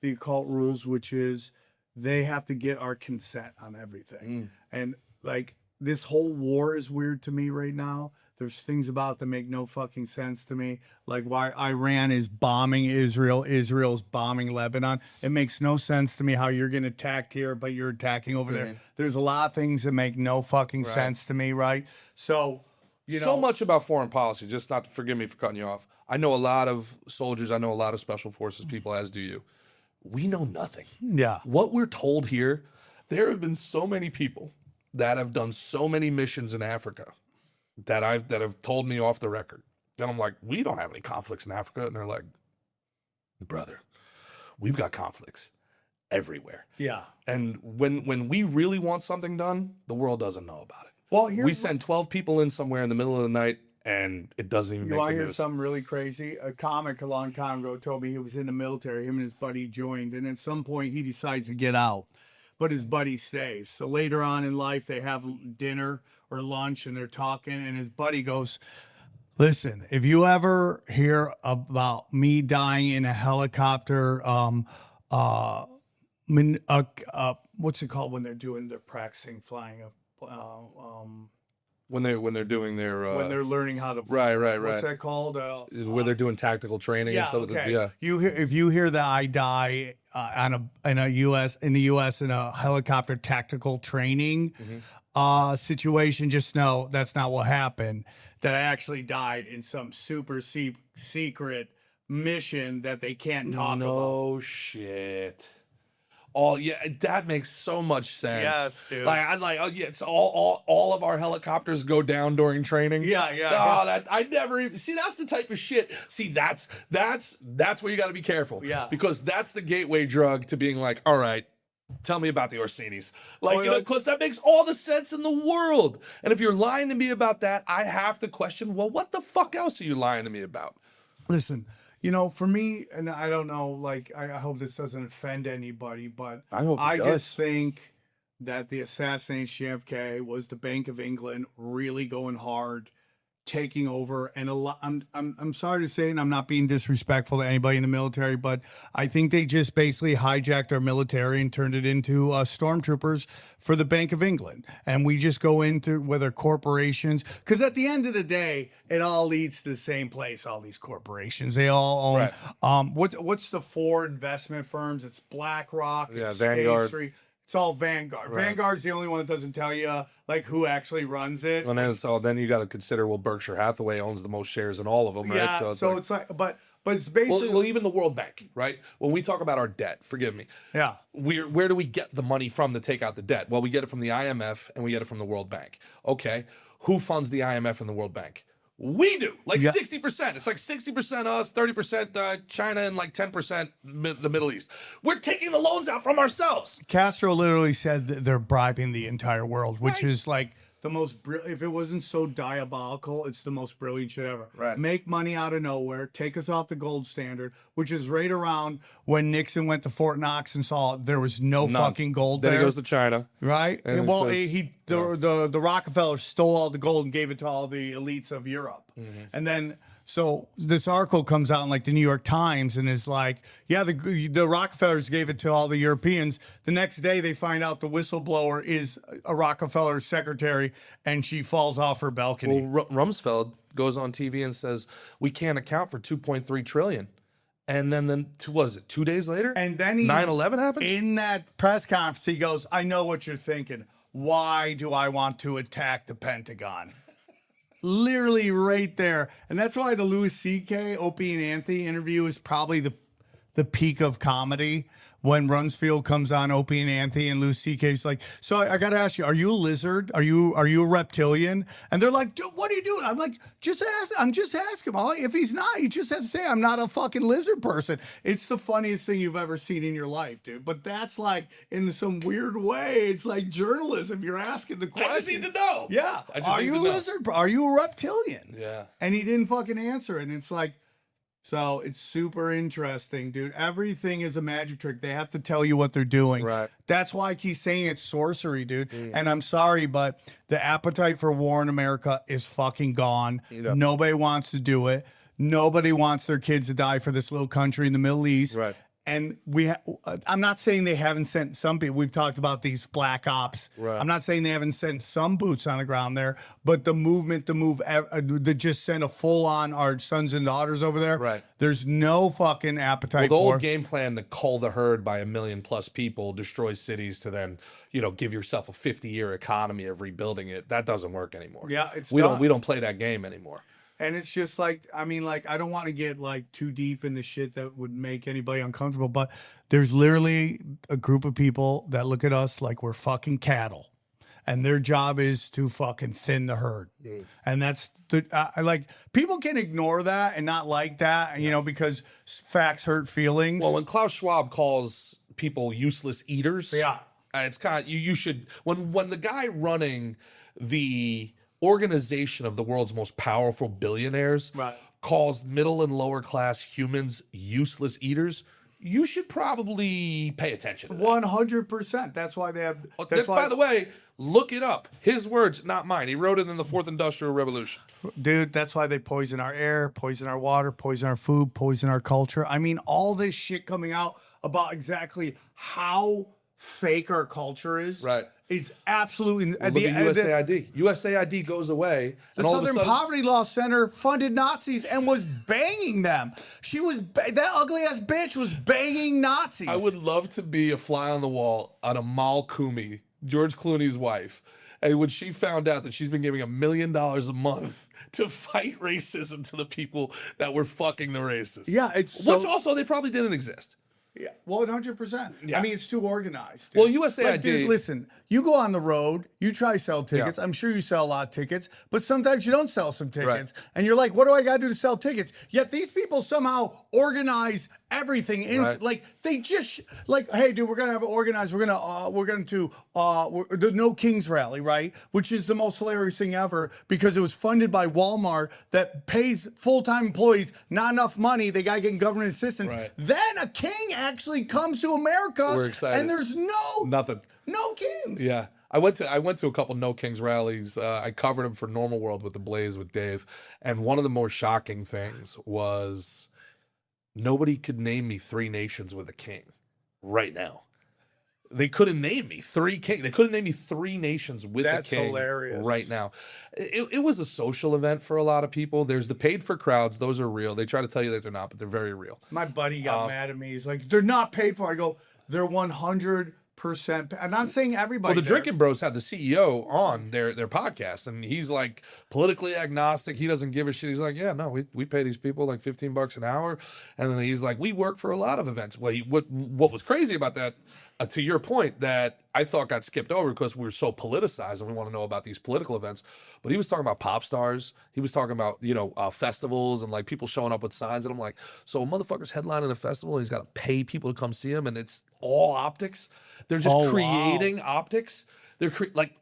occult rules, which is they have to get our consent on everything. And like this whole war is weird to me right now. There's things about that make no fucking sense to me. Like why Iran is bombing Israel, Israel's bombing Lebanon. It makes no sense to me how you're getting attacked here, but you're attacking over there. There's a lot of things that make no fucking sense to me, right? So, so much about foreign policy, just not to forgive me for cutting you off. I know a lot of soldiers, I know a lot of special forces people, as do you. We know nothing. Yeah. What we're told here, there have been so many people that have done so many missions in Africa that have told me off the record. And I'm like, we don't have any conflicts in Africa. And they're like, brother, we've got conflicts everywhere. Yeah. And when we really want something done, the world doesn't know about it. Well, We send 12 people in somewhere in the middle of the night and it doesn't even You make want the to hear news. something really crazy? A comic a long time ago told me he was in the military. Him and his buddy joined, and at some point he decides to get out, but his buddy stays. So later on in life, they have dinner or lunch, and they're talking, and his buddy goes, "Listen, if you ever hear about me dying in a helicopter, what's it called when they're doing their practicing flying when they're doing their when they're learning how to right. What's that called? Where they're doing tactical training and stuff. Okay. If you hear that I die in the U.S. in a helicopter tactical training situation, just know that's not what happened. That I actually died in some super secret mission that they can't talk about. No shit. Oh yeah, that makes so much sense. Yes, dude. So all of our helicopters go down during training. Yeah. Oh, that I never even see. That's the type of shit. See, that's where you got to be careful. Yeah. Because that's the gateway drug to being like, all right, tell me about the Orsini's. Because that makes all the sense in the world. And if you're lying to me about that, I have to question. Well, what the fuck else are you lying to me about? Listen. For me, and I don't know, I hope this doesn't offend anybody, but I hope it does. just think that the assassination of JFK was the Bank of England really going hard, taking over, and a lot. I'm sorry to say, and I'm not being disrespectful to anybody in the military, but I think they just basically hijacked our military and turned it into stormtroopers for the Bank of England, and we just go into whether corporations, because at the end of the day, it all leads to the same place. All these corporations, they all own. Right. What's the four investment firms? It's BlackRock, it's Vanguard. State Street. It's all Vanguard. Right. Vanguard's the only one that doesn't tell you who actually runs it. And then you got to consider, Berkshire Hathaway owns the most shares in all of them, right? Yeah, but it's basically well, even the World Bank, right? When we talk about our debt, forgive me. yeah. Where do we get the money from to take out the debt? Well, we get it from the IMF and we get it from the World Bank. Okay, who funds the IMF and the World Bank? We do. Like Yeah. 60%. It's like 60% us, 30% China, and like 10% the Middle East. We're taking the loans out from ourselves. Castro literally said that they're bribing the entire world, which Right. is like the most if it wasn't so diabolical, it's the most brilliant shit ever. Right. Make money out of nowhere, take us off the gold standard, which is right around when Nixon went to Fort Knox and saw there was no fucking gold Then there. he goes to China. Right. And it Well, says- the Rockefellers stole all the gold and gave it to all the elites of Europe. And then so this article comes out in like the New York Times and is like, yeah, the Rockefellers gave it to all the Europeans. The next day they find out the whistleblower is a Rockefeller secretary and she falls off her balcony. Well, Rumsfeld goes on TV and says, we can't account for 2.3 trillion. And then was it 2 days later? And then he 9/11 happens? in that press conference. He goes, I know what you're thinking. Why do I want to attack the Pentagon? Literally right there. And that's why the Louis C.K. Opie and Anthony interview is probably the peak of comedy. When Rumsfeld comes on Opie and Anthony and Louis C.K.'s like, so I got to ask you, are you a lizard? Are you a reptilian? And they're like, dude, what are you doing? I'm like, I'm just asking him. If he's not, he just has to say, I'm not a fucking lizard person. It's the funniest thing you've ever seen in your life, dude. But that's like, in some weird way, it's like journalism. You're asking the question. I just need to know. Yeah. I just Are need you to a know. lizard? Are you a reptilian? Yeah. And he didn't fucking answer it. And it's like, so it's super interesting, dude. Everything is a magic trick. They have to tell you what they're doing. Right. That's why I keep saying it's sorcery, dude. And I'm sorry, but the appetite for war in America is fucking gone. Yep. Nobody wants to do it. Nobody wants their kids to die for this little country in the Middle East. Right. And I'm not saying they haven't sent some people. We've talked about these black ops. Right. I'm not saying they haven't sent some boots on the ground there, but the movement to move, to just send a full on our sons and daughters over there. Right. There's no fucking appetite Well, the for old game plan to cull the herd by 1 million plus people, destroy cities to then, give yourself a 50-year economy of rebuilding it. That doesn't work anymore. Yeah, it's we done. don't play that game anymore. And it's just like, I mean, like, I don't want to get like too deep in the shit that would make anybody uncomfortable, but there's literally a group of people that look at us like we're fucking cattle. And their job is to fucking thin the herd. And that's like, people can ignore that and not like that, because facts hurt feelings. Well, when Klaus Schwab calls people useless eaters, Yeah. It's kind of, you should, when the guy running the organization of the world's most powerful billionaires Right. calls middle and lower class humans useless eaters, you should probably pay attention to that. 100%. That's why they have. That's why, By the way, look it up. His words, not mine. He wrote it in the Fourth Industrial Revolution. dude, that's why they poison our air, poison our water, poison our food, poison our culture. I mean, all this shit coming out about exactly how fake our culture is. Right. Is absolutely. Look at USAID. USAID goes away. The and all of a Southern sudden- Poverty Law Center funded Nazis and was banging them. She was that ugly ass bitch was banging Nazis. I would love to be a fly on the wall on Amal Kumi, George Clooney's wife. And when she found out that she's been giving $1 million a month to fight racism to the people that were fucking the racists. Yeah, it's so- which also they probably didn't exist. Yeah, 100%. Yeah. I mean, it's too organized. Well, dude. USAID Like, dude, listen, you go on the road, you try sell tickets. Yeah. I'm sure you sell a lot of tickets, but sometimes you don't sell some tickets. And you're like, what do I got to do to sell tickets? Yet these people somehow organize everything. Right. Like, they just, like, hey, dude, we're going to have it organized. We're going to the No Kings rally, right? Which is the most hilarious thing ever because it was funded by Walmart that pays full-time employees not enough money. They got to get government assistance. Right. Then a king actually comes to America, We're excited. and there's Nothing. no kings. Yeah. I went to a couple No Kings rallies. I covered them for Normal World with the Blaze with Dave. And one of the more shocking things was nobody could name me 3 nations with a king right now. They couldn't name me 3 kings. They couldn't name me 3 nations with That's a king hilarious. right now. It was a social event for a lot of people. There's the paid for crowds. Those are real. They try to tell you that they're not, but they're very real. My buddy got mad at me. He's like, they're not paid for. I go, they're 100%. And I'm saying everybody. Well, the there. Drinking Bros had the CEO on their podcast, and he's like politically agnostic. He doesn't give a shit. He's like, yeah, no, we pay these people like $15 an hour, and then he's like, we work for a lot of events. Well, what was crazy about that to your point that I thought got skipped over because we were so politicized and we want to know about these political events. But he was talking about pop stars. He was talking about, festivals and like people showing up with signs. And I'm like, so a motherfucker's headlining a festival and he's got to pay people to come see him, and it's all optics. They're just creating optics. They're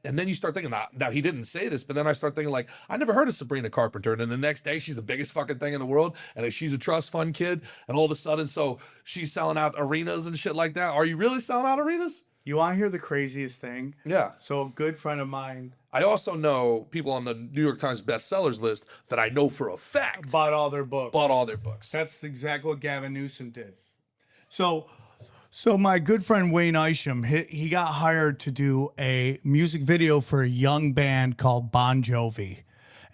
and then you start thinking, now he didn't say this, but then I start thinking like, I never heard of Sabrina Carpenter. And then the next day she's the biggest fucking thing in the world. And she's a trust fund kid. And all of a sudden, so she's selling out arenas and shit like that. Are you really selling out arenas? You want to hear the craziest thing? Yeah. So a good friend of mine. I also know people on the New York Times bestsellers list that I know for a fact Bought all their books. That's exactly what Gavin Newsom did. So my good friend Wayne Isham, he got hired to do a music video for a young band called Bon Jovi.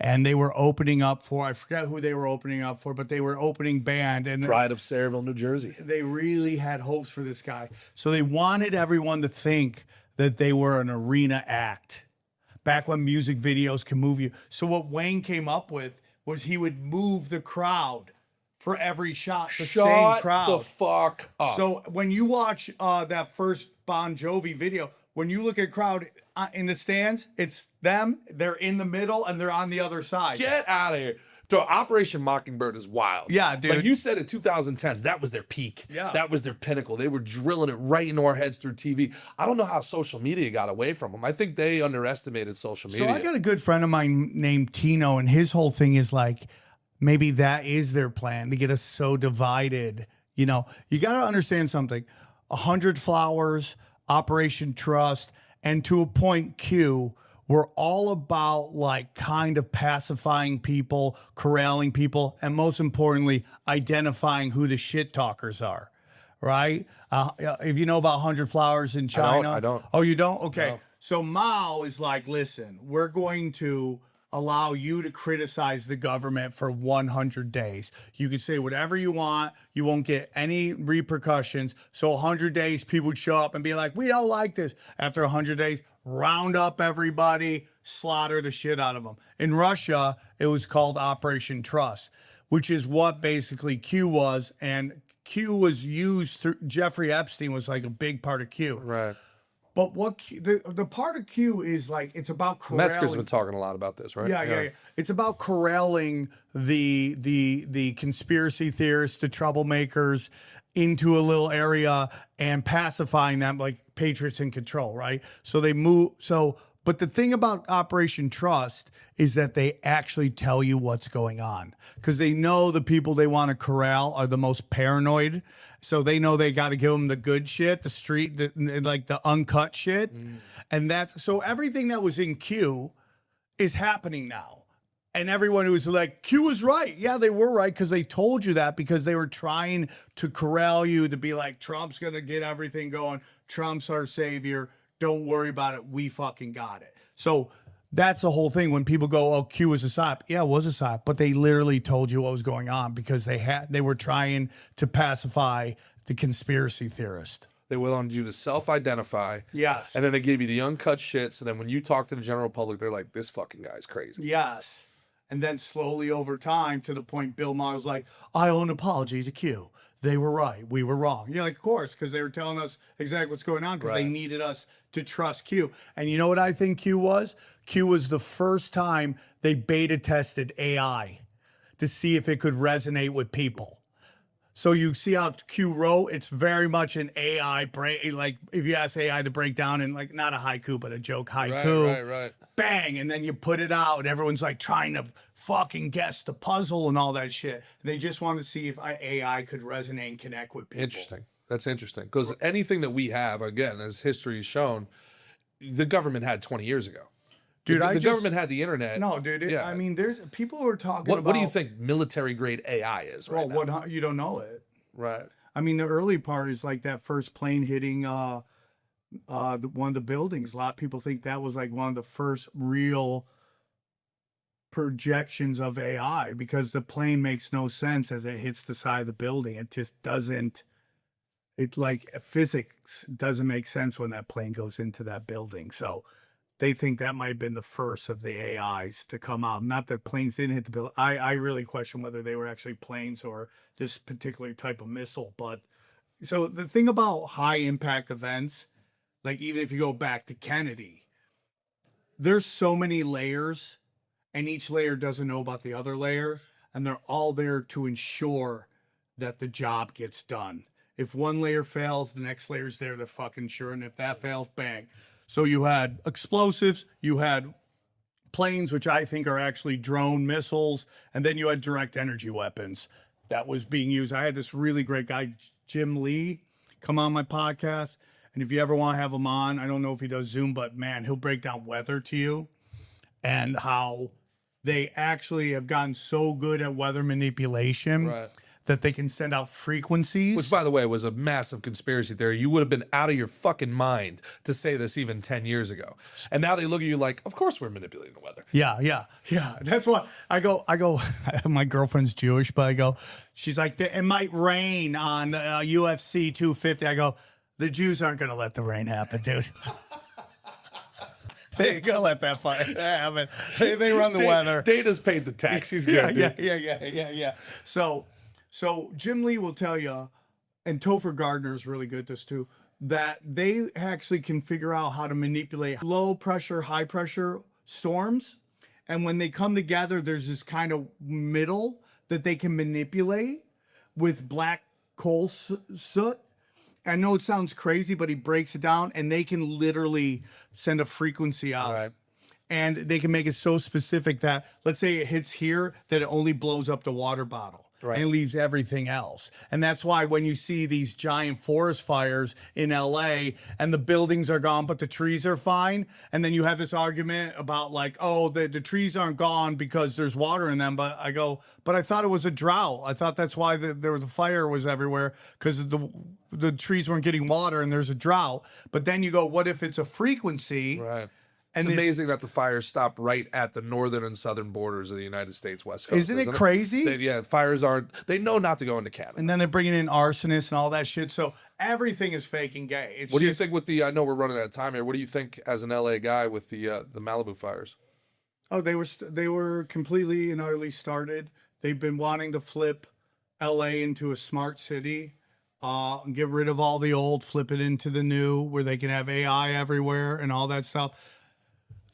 And they were opening up for, I forget who they were opening up for, but they were opening band. And Pride of Sayreville, New Jersey. They really had hopes for this guy. So they wanted everyone to think that they were an arena act. Back when music videos can move you. So what Wayne came up with was he would move the crowd for every shot, the same crowd. Shut the fuck up. So when you watch that first Bon Jovi video, when you look at crowd in the stands, it's them, they're in the middle, and they're on the other side. Get out of here. So Operation Mockingbird is wild. Yeah, dude. Like you said in 2010s, that was their peak. Yeah. That was their pinnacle. They were drilling it right into our heads through TV. I don't know how social media got away from them. I think they underestimated social media. So I got a good friend of mine named Tino, and his whole thing is like, maybe that is their plan to get us so divided. You got to understand something. 100 Flowers, Operation Trust, and to a point Q were all about like kind of pacifying people, corralling people, and most importantly, identifying who the shit talkers are, right? If you know about 100 Flowers in China. I don't. Oh, you don't? Okay. No. So Mao is like, listen, we're going to allow you to criticize the government for 100 days. You can say whatever you want. You won't get any repercussions. So 100 days, people would show up and be like, we don't like this. After 100 days, round up everybody, slaughter the shit out of them. In Russia, it was called Operation Trust, which is what basically Q was. And Q was used through, Jeffrey Epstein was like a big part of Q. Right. But what the part of Q is like, it's about corralling. Metzger's been talking a lot about this, right? Yeah. It's about corralling the conspiracy theorists, the troublemakers into a little area and pacifying them like patriots in control, right? So they move. But the thing about Operation Trust is that they actually tell you what's going on because they know the people they want to corral are the most paranoid. So they know they got to give them the good shit, the street, like the uncut shit. And so everything that was in Q is happening now. And everyone who was like, Q was right. Yeah, they were right because they told you that because they were trying to corral you to be like, Trump's going to get everything going. Trump's our savior. Don't worry about it. We fucking got it. So that's the whole thing. When people go, oh, Q was a psyop. Yeah, it was a psyop. But they literally told you what was going on because they were trying to pacify the conspiracy theorist. They wanted you to self-identify. Yes. And then they gave you the uncut shit. So then when you talk to the general public, they're like, this fucking guy's crazy. Yes. And then slowly over time to the point Bill Maher was like, I owe an apology to Q. They were right. We were wrong. You're like, of course, because they were telling us exactly what's going on because they needed us to trust Q. And you know what I think Q was? Q was the first time they beta tested AI to see if it could resonate with people. So you see how Q wrote, it's very much an AI break. Like if you ask AI to break down in like not a haiku, but a joke haiku. Right. Bang, and then you put it out, and everyone's like trying to fucking guess the puzzle and all that shit. They just want to see if AI could resonate and connect with people. Interesting. That's interesting. Because anything that we have, again, as history has shown, the government had 20 years ago. Dude, the government had the internet. No, dude. I mean, there's people who are talking about. What do you think military grade AI is right now? Well, you don't know it. Right. I mean, the early part is like that first plane hitting one of the buildings. A lot of people think that was like one of the first real projections of AI because the plane makes no sense as it hits the side of the building. It just doesn't. It like physics doesn't make sense when that plane goes into that building. So they think that might have been the first of the AIs to come out. Not that planes didn't hit the building. I really question whether they were actually planes or this particular type of missile, but So the thing about high impact events, like even if you go back to Kennedy, there's so many layers, and each layer doesn't know about the other layer, and they're all there to ensure that the job gets done. If one layer fails, the next layer's there to fucking ensure, and if that fails, bang. So you had explosives, you had planes, which I think are actually drone missiles, and then you had direct energy weapons that was being used. I had this really great guy, Jim Lee, come on my podcast. And if you ever want to have him on, I don't know if he does Zoom, but man, he'll break down weather to you and how they actually have gotten so good at weather manipulation Right. that they can send out frequencies. Which, by the way, was a massive conspiracy theory. You would have been out of your fucking mind to say this even 10 years ago. And now they look at you like, of course we're manipulating the weather. Yeah. That's what I go, my girlfriend's Jewish, but she's like, it might rain on UFC 250. I go, the Jews aren't going to let the rain happen, dude. They ain't gonna let that fight happen. They run the weather. Data's paid the tax. He's good. Yeah. So Jim Lee will tell you, and Topher Gardner is really good at this too, that they actually can figure out how to manipulate low pressure, high pressure storms. And when they come together, there's this kind of middle that they can manipulate with black coal soot. I know it sounds crazy, but he breaks it down, and they can literally send a frequency out. Right. And they can make it so specific that, let's say it hits here, that it only blows up the water bottle. Right. And leaves everything else. And that's why when you see these giant forest fires in LA and the buildings are gone, but the trees are fine. And then you have this argument about like, oh, the trees aren't gone because there's water in them. But I go, but I thought it was a drought. I thought that's why there was a fire was everywhere, because the trees weren't getting water and there's a drought. But then you go, what if it's a frequency? Right. And it's amazing that the fires stop right at the northern and southern borders of the United States West Coast. Isn't it crazy? Fires aren't. They know not to go into Canada. And then they're bringing in arsonists and all that shit. So everything is fake and gay. What do you think with the? I know we're running out of time here. What do you think as an LA guy with the Malibu fires? Oh, they were completely and utterly started. They've been wanting to flip LA into a smart city, get rid of all the old, flip it into the new, where they can have AI everywhere and all that stuff.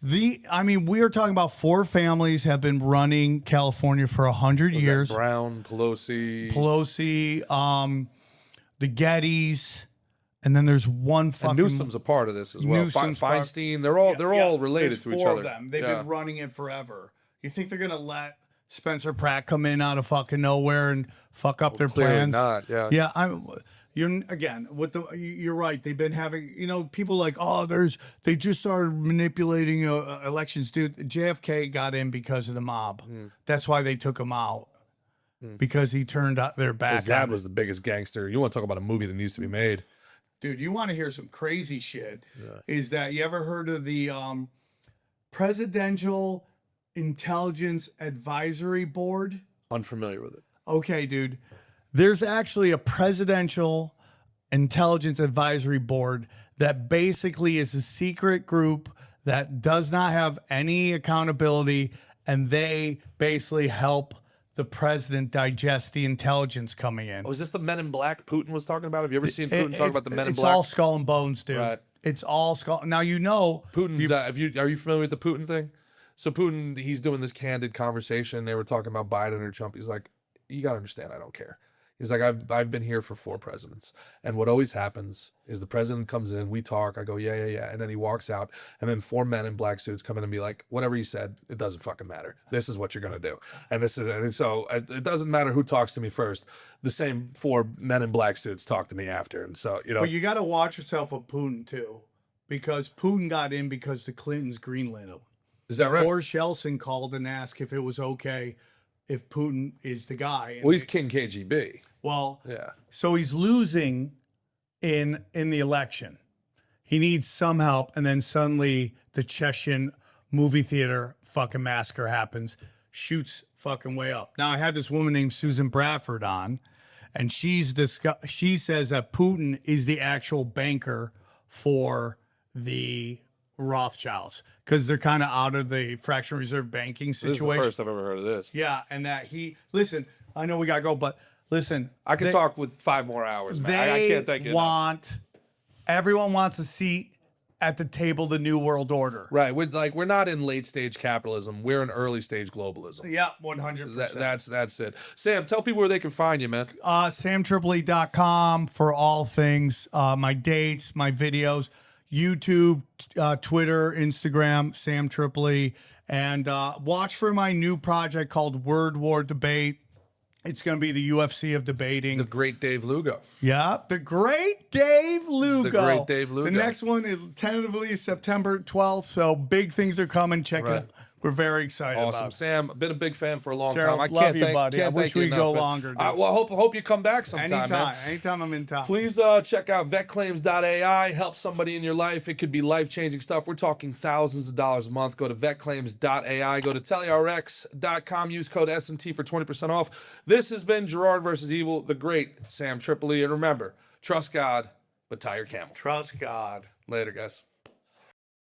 We are talking about 4 families have been running California for 100 years. Brown, Pelosi, the Gettys, and then there's one fucking. And Newsom's a part of this as well. Feinstein, they're all related to each 4 other. Of them. They've been running it forever. You think they're gonna let Spencer Pratt come in out of fucking nowhere and fuck up their clearly plans? not. Yeah. Yeah. You're right. They've been having, people like, they just started manipulating elections. Dude, JFK got in because of the mob. That's why they took him out, because he turned their back. His dad was the biggest gangster. You want to talk about a movie that needs to be made? Dude, you want to hear some crazy shit? Yeah. Is that you ever heard of the Presidential Intelligence Advisory Board? Unfamiliar with it. Okay, dude. There's actually a Presidential Intelligence Advisory Board that basically is a secret group that does not have any accountability, and they basically help the president digest the intelligence coming in. Oh, is this the Men in Black Putin was talking about? Have you ever seen Putin talk about the Men in It's Black? all skull and bones, dude. Right. It's all skull. Now Putin's. Are you familiar with the Putin thing? So Putin, he's doing this candid conversation. They were talking about Biden or Trump. He's like, you got to understand, I don't care. He's like, I've been here for 4 presidents. And what always happens is the president comes in, we talk, I go, yeah. And then he walks out, and then 4 men in black suits come in and be like, whatever he said, it doesn't fucking matter. This is what you're going to do. And so it doesn't matter who talks to me first. The same 4 men in black suits talk to me after. And so, But you got to watch yourself with Putin too, because Putin got in because the Clintons greenlit him. Is that right? Boris Yeltsin called and asked if it was okay if Putin is the guy. Well, he's King KGB. Well, yeah. So he's losing in the election. He needs some help, and then suddenly the Chechen movie theater fucking massacre happens, shoots fucking way up. Now I had this woman named Susan Bradford on, and she says that Putin is the actual banker for the Rothschilds, because they're kind of out of the fractional reserve banking situation. This is the first I've ever heard of this. Yeah, and that listen, I know we gotta go, but Listen, I could talk with 5 more hours, man. I they can't thank you enough. everyone wants a seat at the table, the New World Order. Right. We're not in late stage capitalism. We're in early stage globalism. Yeah, 100%. That's it. Sam, tell people where they can find you, man. SamTripoli.com for all things, my dates, my videos, YouTube, Twitter, Instagram, Sam Tripoli, and watch for my new project called Word War Debate. It's going to be the UFC of debating. The great Dave Lugo. Yeah, the great Dave Lugo. The great Dave Lugo. The next one is tentatively September 12th, so big things are coming. Check it out. We're very excited Awesome. about it. Sam, been a big fan for a long Gerald, time. I love can't you, buddy. I wish we could go longer, dude. Well, I hope you come back sometime, man. Anytime I'm in town. Please check out VetClaims.ai. Help somebody in your life. It could be life-changing stuff. We're talking thousands of dollars a month. Go to VetClaims.ai. Go to TeleRx.com. Use code S&T for 20% off. This has been Gerard versus Evil, the great Sam Tripoli. And remember, trust God, but tie your camel. Trust God. Later, guys.